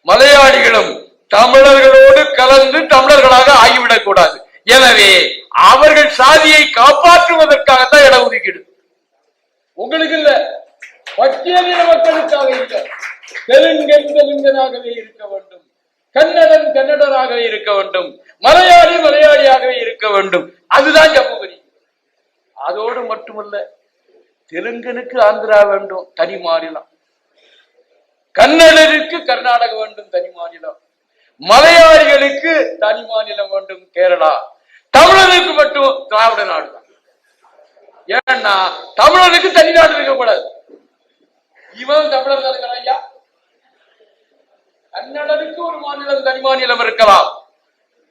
மலையாளிகளும் தமிழர்களோடு கலந்து தமிழர்களாக ஆகிவிடக் கூடாது. எனவே அவர்கள் சாதியை காப்பாற்றுவதற்காகத்தான் இடஒதுக்கீடு. உங்களுக்கு இல்ல, பட்டியலின மக்களுக்காக இல்லை. தெலுங்கன் தெலுங்கனாகவே இருக்க வேண்டும், கன்னடன் கன்னடராகவே இருக்க வேண்டும், மலையாளி மலையாளியாகவே இருக்க வேண்டும். அதுதான் சமூக நீதி. அதோடு மட்டுமல்ல, தெலுங்கனுக்கு ஆந்திரா வேண்டும், தனி மாநிலம். கன்னடருக்கு கர்நாடகம் வேண்டும், தனி மாநிலம். மலையாளிகளுக்கு தனி மாநிலம் வேண்டும், கேரளா. தமிழனுக்கு மட்டும் திராவிட நாடு தான். ஏன்னா தமிழனுக்கு தனிநாடு இருக்கக்கூடாது. இவன் தமிழர் ஐயா, கன்னடனுக்கு ஒரு மாநிலம் தனி மாநிலம் இருக்கலாம்,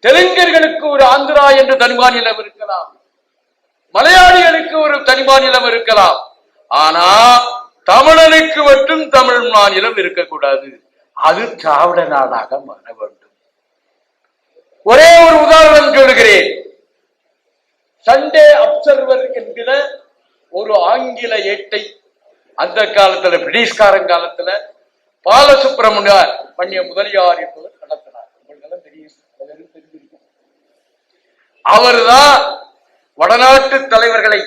தெலுங்கர்களுக்கு ஒரு ஆந்திரா என்று தனி மாநிலம் இருக்கலாம், மலையாளிகளுக்கு ஒரு தனி மாநிலம் இருக்கலாம். ஆனா தமிழனுக்கு மட்டும் தமிழ் மாநிலம் இருக்கக்கூடாது. அது திராவிட நாடாக மாற வேண்டும். ஒரே ஒரு உதாரணம் சொல்லுகிறேன். சண்டே அப்சர்வர் என்கிற ஒரு ஆங்கில ஏட்டை அந்த காலத்துல, பிரிட்டிஷ்காரன் காலத்துல பாலசுப்பிரமணிய முதலியார் என்பவர் நடத்தினார். உங்களுக்கு தெரியும். அவர்தான் வடநாட்டு தலைவர்களை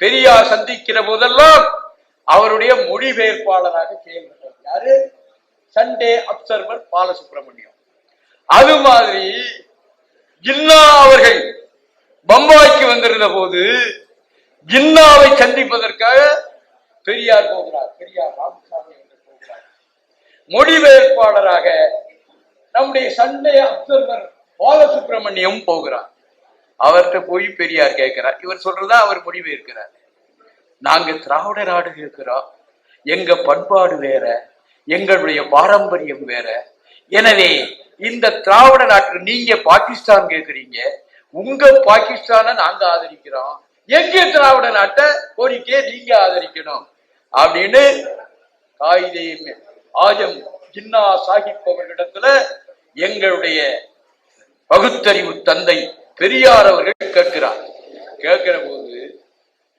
பெரியார் சந்திக்கிற போதெல்லாம் அவருடைய மொழிபெயர்ப்பாளராக செயல்பட்டார். யாரு? Sunday observer Balasubramaniam. அது மாதிரி ஜின்னா அவர்கள் பம்பாய்க்கு வந்திருந்த போது ஜின்னாவை சந்திப்பதற்காக பெரியார் போகிறார். பெரியார் ராமசாமி போகிறார். மொழிபெயர்ப்பாளராக நம்முடைய சண்டே அப்சர்வர் பாலசுப்பிரமணியம் போகிறார். அவர்கிட்ட போய் பெரியார் கேட்கிறார். இவர் சொல்றதா அவர் மொழிபெயர்க்கிறார். நாங்க திராவிட நாடு இருக்கிறோம், எங்க பண்பாடு வேற, எங்களுடைய பாரம்பரியம் வேற. எனவே இந்த திராவிட நாட்டு நீங்க பாகிஸ்தான் கேட்கிறீங்க, உங்க பாகிஸ்தானை நாங்க ஆதரிக்கிறோம், எங்க திராவிட நாட்டை கோரிக்கையை நீங்க ஆதரிக்கணும் அப்படின்னு காயிதே ஆஜம் ஜின்னா சாஹிப் அவர்களிடத்துல எங்களுடைய பகுத்தறிவு தந்தை பெரியார் அவர்கள் கேட்கிறார். கேட்கிற போது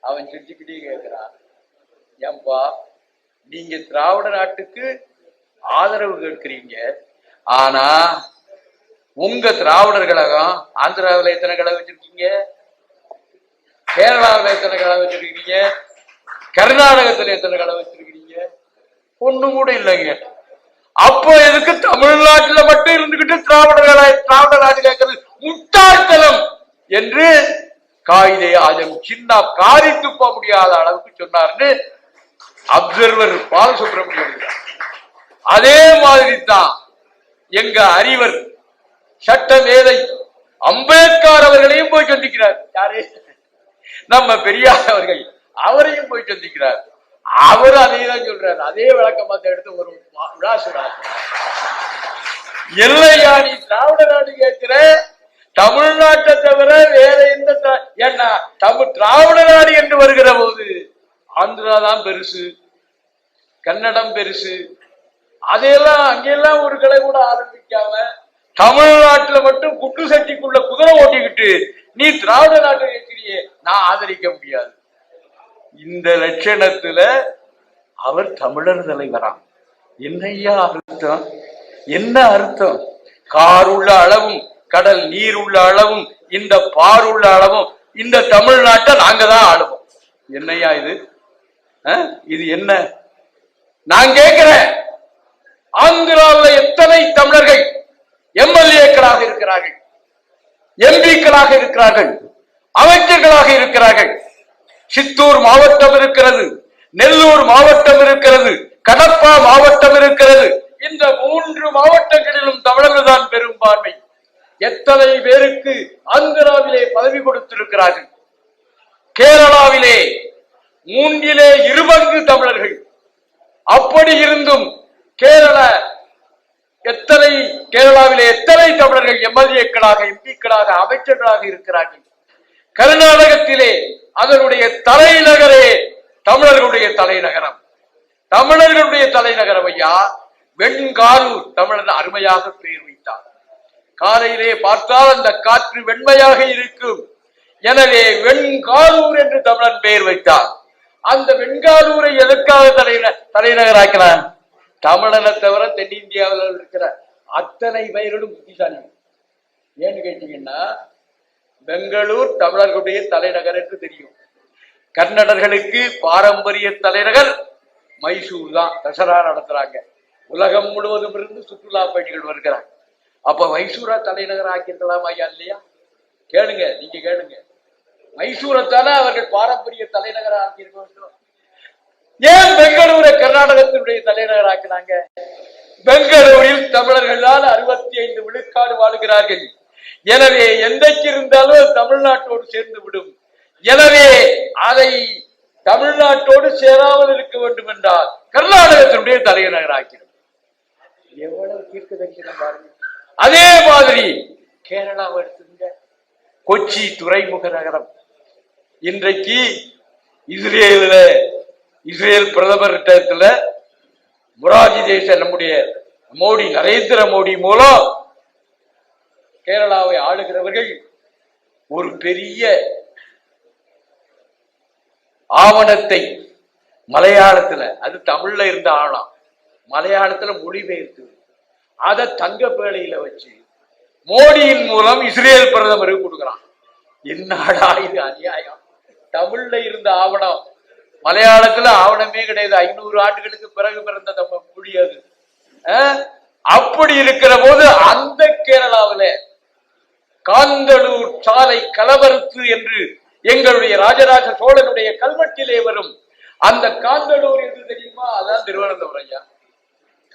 அவன் செஞ்சுக்கிட்டே கேட்கிறான், ஏன்பா நீங்க திராவிட நாட்டுக்கு ஆதரவு கேட்கிறீங்க, ஆனா உங்க திராவிடர் கழகம் ஆந்திராவில் எத்தனை கழகம் வச்சிருக்கீங்க, கேரளாவில் எத்தனை கழகம் வச்சிருக்கீங்க, கர்நாடகத்துல எத்தனை கழகம் வச்சிருக்கீங்க? ஒண்ணு கூட இல்லைங்க. அப்போ எதுக்கு தமிழ்நாட்டுல மட்டும் இருந்துகிட்டு திராவிட நாடு கேட்கறது முட்டாள்தனம் என்று காயிதே ஆஜம் சின்ன காரி துப்ப முடியாத அளவுக்கு சொன்னார்னு அப்சர்வர் பாலசுப்பிரமணியம். அதே மாதிரி தான் எங்க அறிவர் சட்ட மேதை அம்பேத்கர் அவர்களையும் போய் சந்திக்கிறார். யாரு? நம்ம பெரியார் அவர்கள். அவரையும் போய் சந்திக்கிறார். அவர் அதைதான் சொல்றாரு. அதே விளக்கமாத்த எடுத்து ஒரு விழா சொல்றார். இல்லையா நீ திராவிட நாடு கேட்கிற, தமிழ்நாட்டை தவிர வேற எந்த ஏன்னா திராவிட நாடு என்று வருகிற போது ஆந்திரா தான் பெருசு, கன்னடம் பெருசு. அதையெல்லாம் அங்கெல்லாம் ஒரு கடை கூட ஆரம்பிக்காம தமிழ்நாட்டுல மட்டும் குட்டு சட்டிக்குள்ள குதிரை ஓட்டிக்கிட்டு நீ திராவிட நாட்டை கேட்கிறியே, நான் ஆதரிக்க முடியாது. இந்த லட்சணத்துல அவர் தமிழர் தலைவராம். என்னையா அர்த்தம்? என்ன அர்த்தம்? கார் உள்ள அளவும் கடல் நீர் உள்ள அளவும் இந்த பார் உள்ள அளவும் இந்த தமிழ்நாட்டை நாங்க தான் ஆளுவோம். என்னையா இது? இது என்ன? நான் கேட்கிறேன், ஆந்திராவில் எத்தனை தமிழர்கள் எம்எல்ஏக்களாக இருக்கிறார்கள், எம்பிக்களாக இருக்கிறார்கள், அமைச்சர்களாக இருக்கிறார்கள். சித்தூர் மாவட்டம் இருக்கிறது, நெல்லூர் மாவட்டம் இருக்கிறது, கடப்பா மாவட்டம் இருக்கிறது. இந்த 3 மாவட்டங்களிலும் தமிழர்கள் தான் பெரும்பான்மை. எத்தனை பேருக்கு ஆந்திராவிலே பதவி கொடுத்திருக்கிறார்கள். கேரளாவிலே 3 2 தமிழர்கள். அப்படி இருந்தும் கேரளாவிலே எத்தனை தமிழர்கள் எம்எல்ஏக்களாக, எம்பிக்களாக, அமைச்சர்களாக இருக்கிறார்கள். கர்நாடகத்திலே அதனுடைய தலைநகரே தமிழர்களுடைய தலைநகரம். தமிழர்களுடைய தலைநகரம் ஐயா வெண்காலூர். தமிழர் அருமையாக பெயர் வைத்தார். காலையிலே பார்த்தால் அந்த காற்று வெண்மையாக இருக்கும். எனவே வெண்காலூர் என்று தமிழன் பெயர் வைத்தார். அந்த வெண்காலூரை எதற்காக தலைநகராக்கிறார்? தமிழனை தவிர தென்னிந்தியாவில் இருக்கிற அத்தனை பெயர்களும் புத்திசாலி. ஏன்னு கேட்டீங்கன்னா, பெங்களூர் தமிழர்களுடைய தலைநகர் என்று தெரியும். கன்னடர்களுக்கு பாரம்பரிய தலைநகர் மைசூர் தான். தசரா நடத்துறாங்க. உலகம் முழுவதும் இருந்து சுற்றுலா பயணிகள் வருகிறாங்க. அப்ப மைசூரா தலைநகர் ஆக்கியிருக்கலாம் ஐயா இல்லையா? கேளுங்க, நீங்க கேளுங்க. மைசூரத்தானே அவர்கள் பாரம்பரிய தலைநகர் ஆக்கியிருக்க வேண்டும். ஏன் பெங்களூரை கர்நாடகத்தினுடைய தலைநகர் ஆக்கினாங்க? பெங்களூரில் தமிழர்களால் 65 விழுக்காடு வாழுகிறார்கள். எனவே எந்தைக்கு இருந்தாலும் தமிழ்நாட்டோடு சேர்ந்து விடும். எனவே அதை தமிழ்நாட்டோடு சேராமல் இருக்க வேண்டும் என்றால் கர்நாடகத்தினுடைய தலைநகர் ஆக்கிடும். எவ்வளவு தீர்க்க தரிசனம் பாருங்க. அதே மாதிரி கேரளாவை எடுத்துங்க. கொச்சி துறைமுக நகரம். இன்றைக்கு இஸ்ரேல் பிரதமர் முராஜி தேச நம்முடைய மோடி, நரேந்திர மோடி மூலம் கேரளாவை ஆளுகிறவர்கள் ஒரு பெரிய ஆவணத்தை மலையாளத்துல, அது தமிழ்ல இருந்த ஆவணம், மலையாளத்துல மொழிபெயர்த்து அதை தங்க பேழையில வச்சு மோடியின் மூலம் இஸ்ரேல் பிரதமருக்கு கொடுக்கிறான். என்னடா இது அநியாயம்! தமிழ்ல இருந்த ஆவணம் மலையாளத்துல ஆவணமே கிடையாது. 500 ஆண்டுகளுக்கு பிறகு பிறந்த நம்ம மொழி அது. அப்படி இருக்கிற போது அந்த கேரளாவில காந்தளூர் சாலை கலவரத்து என்று எங்களுடைய ராஜராஜ சோழனுடைய கல்வெட்டிலே வரும். அந்த காந்தளூர் என்று தெரியுமா? அதான் திருவனந்தபுரம் ஐயா.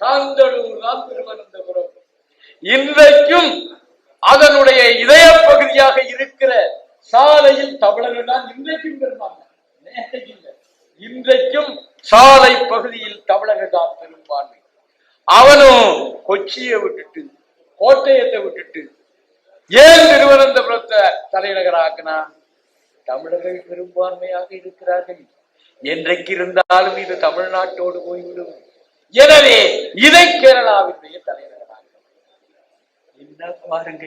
காந்தளூர் தான் திருவனந்தபுரம். இன்றைக்கும் அதனுடைய இதய பகுதியாக இருக்கிற சாலையில் தமிழர்கள் தான் இன்றைக்கும் பெரும்பான்மை. இன்றைக்கும் சாலை பகுதியில் தமிழர்கள் தான் பெரும்பான்மை. அவனும் கொச்சியை விட்டுட்டு, கோட்டயத்தை விட்டுட்டு ஏன் திருவனந்தபுரத்தை தலைநகராக்கினா? தமிழர்கள் பெரும்பான்மையாக இருக்கிறார்கள். என்றைக்கு இருந்தாலும் இது தமிழ்நாட்டோடு போய்விடும். எனவே இதை கேரளாவினுடைய தலைநகராக என்ன பாருங்க.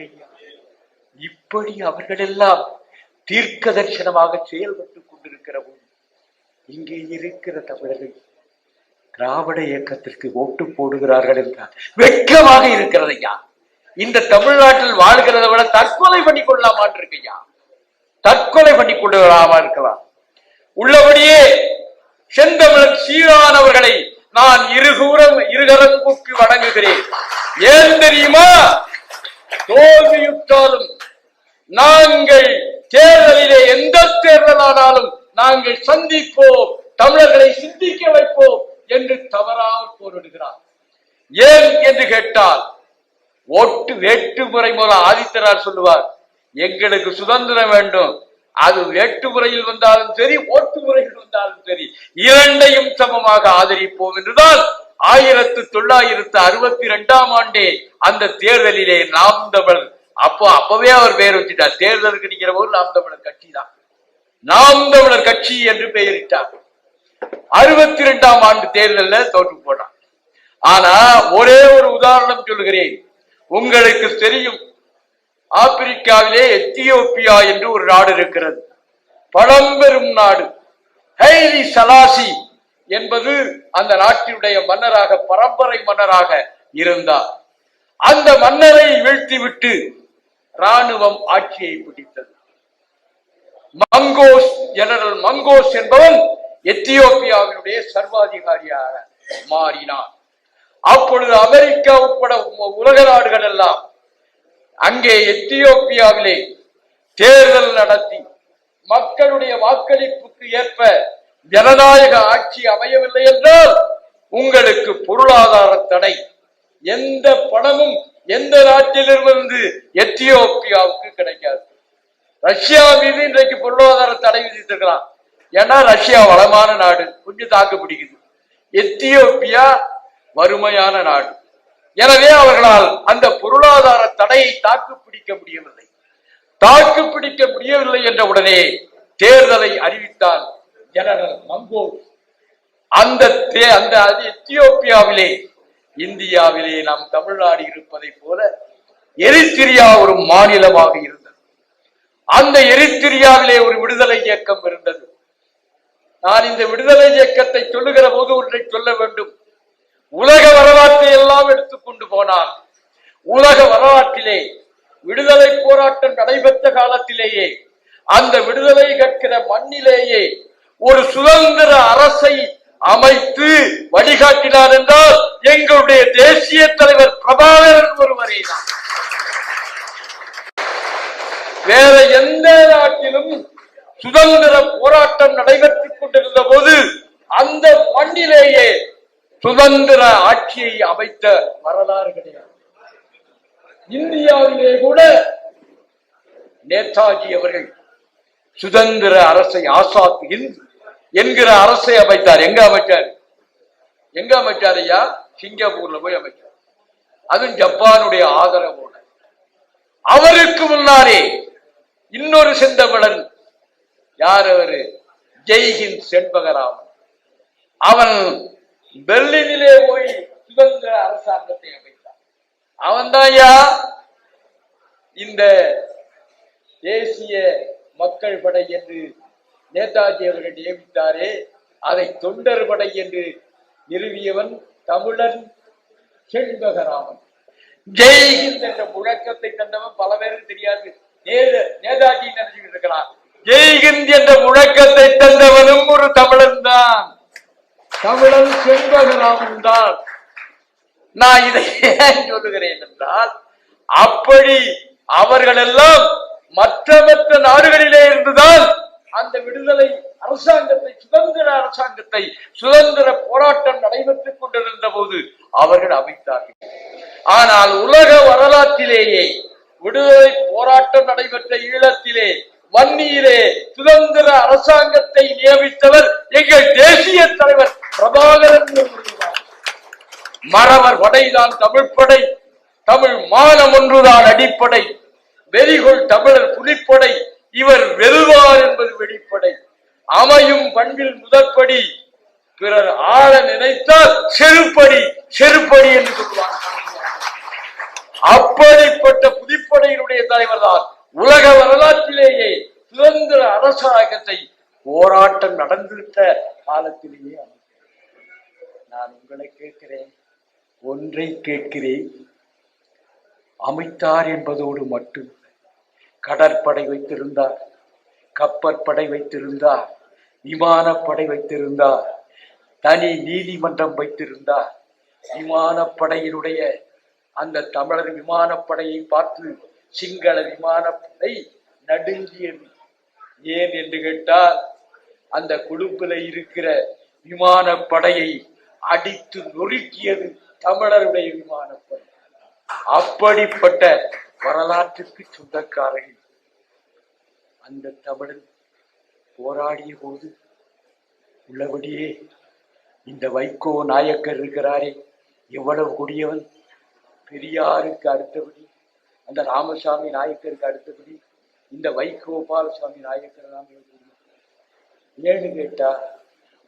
இப்படி அவர்கள் எல்லாம் தீர்க்க தரிசனமாக செயல்பட்டுக் கொண்டிருக்கிற போது இங்கே இருக்கிற தமிழர்கள் திராவிட இயக்கத்திற்கு ஓட்டு போடுகிறார்கள் என்றால் வெட்கமாக இருக்கிறது ஐயா. இந்த தமிழ்நாட்டில் வாழ்கிறத விட தற்கொலை பண்ணி கொள்ளலாமான் இருக்கையா, தற்கொலை பண்ணி கொள்ளலாமா இருக்கலாம். உள்ளபடியே செந்தமிழன் சீரான் அவர்களை நான் இருகரம்புக்கு வணங்குகிறேன். ஏன் தெரியுமா? தோல்வியுற்றாலும் நாங்கள் தேர்தலிலே எந்த தேர்தலானாலும் நாங்கள் சந்திப்போம், தமிழர்களை சிந்திக்க வைப்போம் என்று தவறாமல் போரிடுகிறார். ஏன் என்று கேட்டால், ஓட்டு வேட்டுமுறை மூலம் ஆதித்தனார் சொல்லுவார், எங்களுக்கு சுதந்திரம் வேண்டும், அது வேட்டுமுறையில் வந்தாலும் சரி, ஓட்டு முறையில் வந்தாலும் சரி, இரண்டையும் சமமாக ஆதரிப்போம் என்றுதான் 1962ஆம் ஆண்டே அந்த தேர்தலிலே நாம் தமிழர், அப்பவே அவர் பெயர் வச்சுட்டார். தேர்தலுக்கு நிற்கிற போது நாம் தமிழர் கட்சி தான் நாம் தமிழர் கட்சி என்று பெயரிட்டார். 62ஆம் ஆண்டு தேர்தலில் தோற்று போனார். ஆனா ஒரே ஒரு உதாரணம் சொல்கிறேன், உங்களுக்கு தெரியும். ஆப்பிரிக்காவிலே எத்தியோப்பியா என்று ஒரு நாடு இருக்கிறது. பழம்பெரும் நாடு. ஹைலி சலாசி என்பது அந்த நாட்டினுடைய மன்னராக, பரம்பரை மன்னராக இருந்தார். அந்த மன்னரை வீழ்த்திவிட்டு ராணுவம் ஆட்சியை பிடித்தது. மங்கோஸ், ஜெனரல் மங்கோஸ் என்பவன் எத்தியோப்பியாவினுடைய சர்வாதிகாரியாக மாறினான். அப்பொழுது அமெரிக்கா உட்பட உலக நாடுகள் எல்லாம் அங்கே எத்தியோப்பியாவிலே தேர்தல் நடத்தி மக்களுடைய வாக்களிப்புக்கு ஏற்ப ஜனநாயக ஆட்சி அமையவில்லை என்றால் உங்களுக்கு பொருளாதார தடை, எந்த பணமும் எந்த நாட்டிலிருந்து எத்தியோப்பியாவுக்கு கிடைக்காது. ரஷ்யா மீது இன்றைக்கு பொருளாதார தடை விதித்திருக்கலாம். ஏன்னா ரஷ்யா வளமான நாடு, கொஞ்சம் தாக்கு பிடிக்குது. எத்தியோப்பியா வறுமையான நாடு. எனவே அவர்களால் அந்த பொருளாதார தடையை தாக்கு பிடிக்க முடியவில்லை. தாக்கு பிடிக்க முடியவில்லை என்ற உடனே தேர்தலை அறிவித்தார் ஜெனரல் மங்கோஸ். அந்த எத்தியோப்பியாவிலே, இந்தியாவிலே நாம் தமிழ்நாடு இருப்பதை போல எரித்திரியா ஒரு மாநிலமாக இருந்தது. அந்த எரித்திரியாவிலே ஒரு விடுதலை இயக்கம் இருந்தது. நான் இந்த விடுதலை இயக்கத்தை சொல்லுகிற போது ஒன்றை சொல்ல வேண்டும். உலக வரலாற்றை எல்லாம் எடுத்துக்கொண்டு போனால், உலக வரலாற்றிலே விடுதலை போராட்டம் நடைபெற்ற காலத்திலேயே, அந்த விடுதலை கற்கிற மண்ணிலேயே ஒரு சுதந்திர அரசை அமைத்து வழிகாட்டினார் என்றால் எங்களுடைய தேசிய தலைவர் பிரபாகரன் ஒருவரே தான். வேற எந்த நாட்டிலும் சுதந்திர போராட்டம் நடைபெற்றுக் கொண்டிருந்த போது அந்த மண்ணிலேயே சுதந்திர ஆட்சியை அமைத்த வரலாறு கிடையாது. இந்தியாவிலே கூட நேதாஜி அவர்கள் சுதந்திர அரசை, ஆசாத் ஹிந்த் என்கிற அரசை அமைத்தார். எங்க அமைச்சார் ஐயா? சிங்கப்பூர்ல போய் அமைச்சார். அதுவும் ஜப்பானுடைய ஆதரவோடு. அவருக்கு முன்னாலே இன்னொரு செந்தமிழன், யார் அவரு? ஜெய்ஹிந்த் செண்பகராமன். அவன் பெர்லினிலே போய் சுதந்திர அரசாங்கத்தை அமைத்தான். அவன் தான் இந்த தேசிய மக்கள் படை என்று நேதாஜி அவர்கள் நியமித்தாரே, அதை தொண்டர் படை என்று நிறுவியவன் தமிழன் செண்பகராமன். ஜெய்ஹிந்த் என்ற முழக்கத்தை தந்தவன் பல பேருக்கு தெரியாது. நேதாஜி நினைச்சுட்டு இருக்கிறான். ஜெய்ஹிந்த் என்ற முழக்கத்தை தந்தவனும் ஒரு தமிழன் தான், தமிழன் செண்பகராமன் தான். நான் இதை ஏன் சொல்லுகிறேன் என்றால், அப்படி அவர்கள் எல்லாம் மற்ற நாடுகளிலே இருந்துதான் அந்த விடுதலை அரசாங்கத்தை, சுதந்திர அரசாங்கத்தை, சுதந்திர போராட்டம் நடைபெற்றுக் கொண்டிருந்த போது அவர்கள் அமைத்தார்கள். ஆனால் உலக வரலாற்றிலேயே விடுதலை போராட்டம் நடைபெற்ற ஈழத்திலே, வன்னியிலே சுதந்திர அரசாங்கத்தை நியமித்தவர் எங்கள் தேசிய தலைவர் பிரபாகரன். மறவர் படைதான் தமிழ் படை, தமிழ் மானம் ஒன்றுதான் அடிப்படை, வெறிகொள் தமிழர் புலிப்படை, இவர் வெல்வார் என்பது வெளிப்படை, அமையும் பண்பில் முதற்படி, பிறர் ஆள நினைத்தால் செருப்படி, செருப்படி என்று சொல்லுவாங்க. அப்படிப்பட்ட புலிப்படையினுடைய தலைவர் தான் உலக வரலாற்றிலேயே சுதந்திர அரசாங்கத்தை போராட்டம் நடந்துவிட்ட காலத்திலேயே. நான் உங்களை கேட்கிறேன், ஒன்றை கேட்கிறேன், அமைத்தார் என்பதோடு மட்டும் கடற்படை வைத்திருந்தார், கப்பற்படை வைத்திருந்தார், விமானப்படை வைத்திருந்தார், தனி நீதிமன்றம் வைத்திருந்தார். விமானப்படையினுடைய அந்த தமிழர் விமானப்படையை பார்த்து சிங்கள விமானப்படை நடுங்கியது. ஏன் என்று கேட்டால், அந்த குழுப்பில் இருக்கிற விமானப்படையை அடித்து நொறுக்கியது தமிழருடைய விமானப்படை. அப்படிப்பட்ட வரலாற்றுக்கு சொந்தக்காரர்கள் அந்த தமிழன் போராடிய போது உள்ளபடியே இந்த வைகோ நாயக்கர் இருக்கிறாரே, எவ்வளவு கொடியவன்! பெரியாருக்கு அடுத்தபடி, அந்த ராமசாமி நாயக்கருக்கு அடுத்தபடி இந்த வைகோபாலசாமி நாயக்கர் தான். ஏன்னு கேட்டா,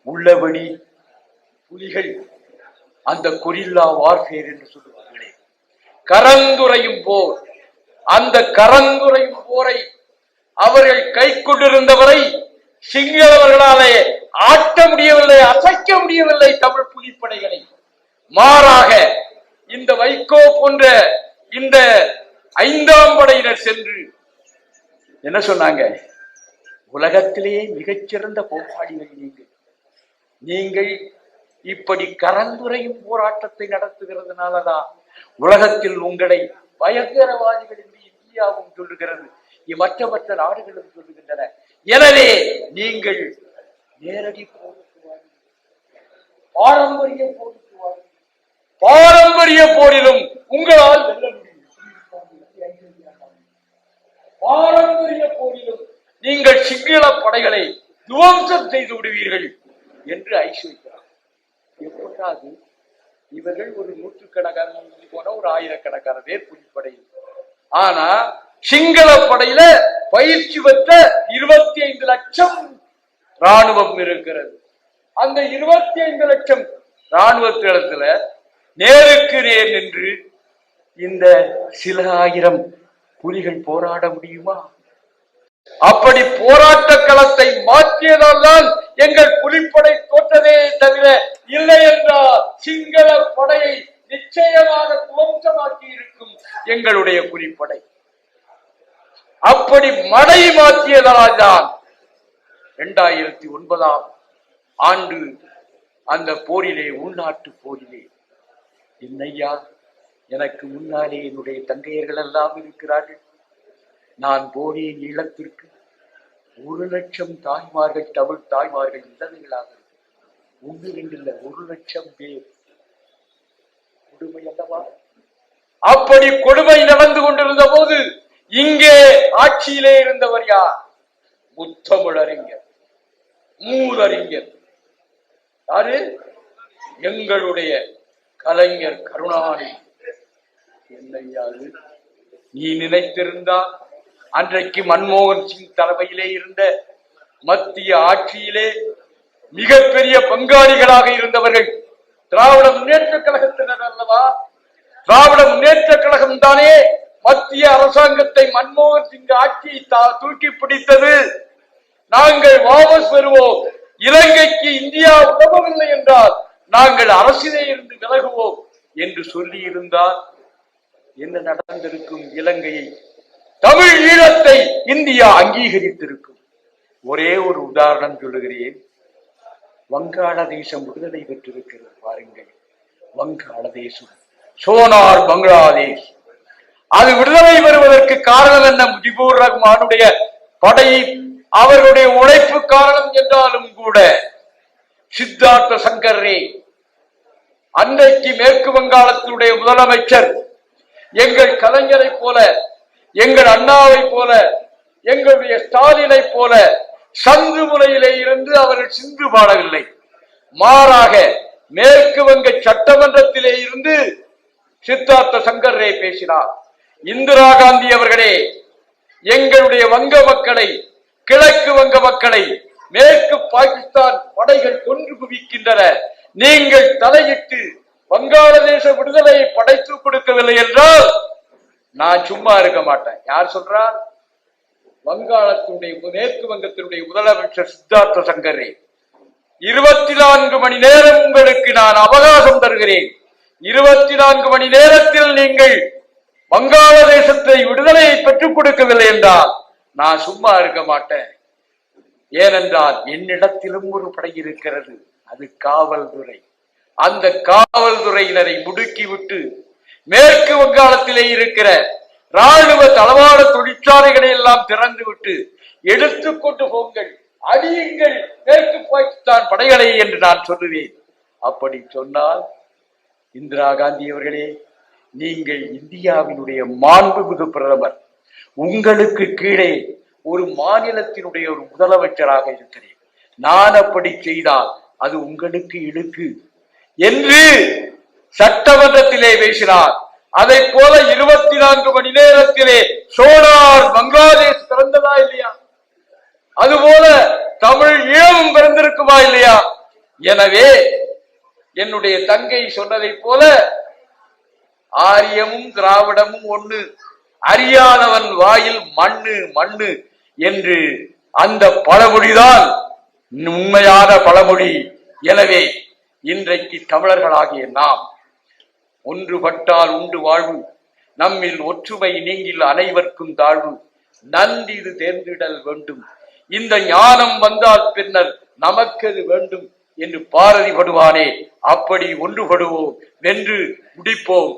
உள்ளபடி புலிகள் அந்த கொரில்லா வார்ஃபேர் என்று சொல்லுவார்களே, கரந்துரையும் போர், அந்த கரந்துரையும் போரை அவர்கள் கை கொண்டிருந்தவரை சிங்களவர்களாலே ஆட்ட முடியவில்லை, அசைக்க முடியவில்லை தமிழ் புலிப்படைகளை. மாறாக இந்த வைகோ போன்ற இந்த 5ஆம் படையினர் சென்று என்ன சொன்னாங்க? உலகத்திலேயே மிகச்சிறந்த போராளிகள் நீங்கள் இப்படி கரந்துரையும் போராட்டத்தை நடத்துகிறதுனாலதான் உலகத்தில் உங்களை பயங்கரவாதிகள் என்று இந்தியாவும் சொல்லுகிறது, மற்ற நாடுகளும் சொல்லுகின்றன. எனவே நீங்கள் நேரடி போருக்கு பாரம்பரிய போருக்கு பாரம்பரிய போரிலும் உங்களால் வெல்ல முடியும். பாரம்பரிய போரிலும் நீங்கள் சிங்கள படைகளை துவம்சம் செய்து விடுவீர்கள் என்று ஐஸ்வரிக்கிறார். எப்போதாவது இவர்கள் ஒரு 100கணக்கான போன ஒரு 1000கணக்கான பேர் புலிப்படையில், ஆனா சிங்கள படையில பயிற்சி பெற்ற 25 லட்சம் ராணுவம் இருக்கிறது. அந்த 25 லட்சம் ராணுவத்திடத்துல நேருக்கு நேர் நின்று இந்த சில ஆயிரம் புலிகள் போராட முடியுமா? அப்படி போராட்ட களத்தை மாற்றியதால் தான் எங்கள் புலிப்படை தோற்றதே தவிர இல்லை என்றால் சிங்கள படையை நிச்சயமாக துவம்சமாக்கி இருக்கும் எங்களுடைய புலிப்படை. அப்படி மடை மாற்றியதால் தான் 2009ஆம் ஆண்டு அந்த போரிலே, உள்நாட்டு போரிலே, என்னையா எனக்கு முன்னாலே என்னுடைய தங்கையர்கள் எல்லாம் இருக்கிறார்கள். நான் போனேன் ஈழத்திற்கு. 1 லட்சம் தாய்மார்கள், தமிழ் தாய்மார்கள் இளமைகளாக 1-2 இல்லை, 1 லட்சம் பேர். கொடுமை அல்லவா? அப்படி கொடுமை நடந்து கொண்டிருந்த போது இங்கே ஆட்சியிலே இருந்தவர் யார்? முத்தமிழறிஞர், மூதறிஞர். யாரு? எங்களுடைய கலைஞர் கருணாநிதி. என்னையாது நீ நினைத்திருந்தால் அன்றைக்கு மன்மோகன் சிங் தலைமையிலே இருந்த மத்திய ஆட்சியிலே மிகப்பெரிய பங்காளிகளாக இருந்தவர்கள் திராவிட முன்னேற்ற கழகத்தினர் அல்லவா? திராவிட முன்னேற்ற கழகம் தானே மத்திய அரசாங்கத்தை, மன்மோகன் சிங் ஆட்சியை தூக்கி பிடித்தது. நாங்கள் வாபஸ் பெறுவோம், இலங்கைக்கு இந்தியா உதவவில்லை என்றால் நாங்கள் அரசிலே இருந்து விலகுவோம் என்று சொல்லி இருந்தால் என்ன நடந்திருக்கும்? இலங்கையை, தமிழ் ஈழத்தை இந்தியா அங்கீகரித்திருக்கும். ஒரே ஒரு உதாரணம் சொல்லுகிறேன். வங்காளதேசம் விடுதலை பெற்றிருக்கிறது பாருங்கள். வங்காளதேசம், சோனார் பங்களாதேஷ், அது விடுதலை பெறுவதற்கு காரணம் என்ன? முஜிபுர் ரஹ்மானுடைய படை, அவர்களுடைய உழைப்பு காரணம் என்றாலும் கூட சித்தார்த்த சங்கர் ரே, அன்றைக்கு மேற்கு வங்காளத்தினுடைய முதலமைச்சர், எங்கள் கலைஞரை போல, எங்கள் அண்ணாவை போல, எங்களுடைய ஸ்டாலினை போல சந்து முறையிலே இருந்து அவர்கள் சிந்து பாடவில்லை. மாறாக மேற்கு வங்க சட்டமன்றத்திலே இருந்து சித்தார்த்த சங்கர் ரே பேசினார். இந்திரா காந்தி அவர்களே, எங்களுடைய வங்க மக்களை, கிழக்கு வங்க மக்களை மேற்கு பாகிஸ்தான் படைகள் கொன்று குவிக்கின்றன, நீங்கள் தலையிட்டு வங்காளதேச விடுதலையை படைத்து கொடுக்கவில்லை என்றால் நான் சும்மா இருக்க மாட்டேன். யார் சொல்றா? வங்காளத்தினுடைய மேற்கு வங்கத்தினுடைய முதலமைச்சர் சித்தார்த்த சங்கர் ரே. 24 மணி நேரம் உங்களுக்கு நான் அவகாசம் தருகிறேன். 24 மணி நேரத்தில் நீங்கள் வங்காளதேசத்தை விடுதலையை பெற்றுக் கொடுக்கவில்லை என்றால் நான் சும்மா இருக்க மாட்டேன். ஏனென்றால் என்னிடத்திலும் ஒரு படை இருக்கிறது, அது காவல்துறை. அந்த காவல்துறையினரை முடுக்கிவிட்டு மேற்கு வங்காளத்திலே இருக்கிற ராணுவ தளவாட தொழிற்சாலைகளை எல்லாம் திறந்து விட்டு எடுத்துக்கொண்டு போங்கள், அடியுங்கள் மேற்கு பாகிஸ்தான் படைகளை என்று நான் சொல்லுவேன். அப்படி சொன்னால் இந்திரா காந்தி அவர்களே, நீங்கள் இந்தியாவினுடைய மாண்புமிகு பிரதமர், உங்களுக்கு கீழே ஒரு மாநிலத்தினுடைய ஒரு முதலமைச்சராக இருக்கிறேன். நான் அப்படி செய்தால் அது உங்களுக்கு இழுக்கு என்று சட்டமன்றத்திலே பேசினார். அதை போல 24 மணி நேரத்திலே சோனார் பங்களாதேஷ் பிறந்ததா இல்லையா? அதுபோல தமிழ் ஈழமும் பிறந்திருக்குமா இல்லையா? எனவே என்னுடைய தங்கை சொன்னதை போல ஆரியமும் திராவிடமும் ஒண்ணு, அறியாதவன் வாயில் மண்ணு மண்ணு என்று அந்த பழமொழிதான் உண்மையான பழமொழி. எனவே இன்றைக்கு தமிழர்களாகிய நாம் ஒன்றுபட்டால் உண்டு வாழ்வு, நம்மில் ஒற்றுமை நீங்கில் அனைவருக்கும் தாழ்வு, நன்றிது தேர்ந்திடல் வேண்டும், இந்த ஞானம் வந்தால் பின்னர் நமக்கது வேண்டும் என்று பாரதி படுவானே, அப்படி ஒன்றுபடுவோம், வென்று முடிப்போம்.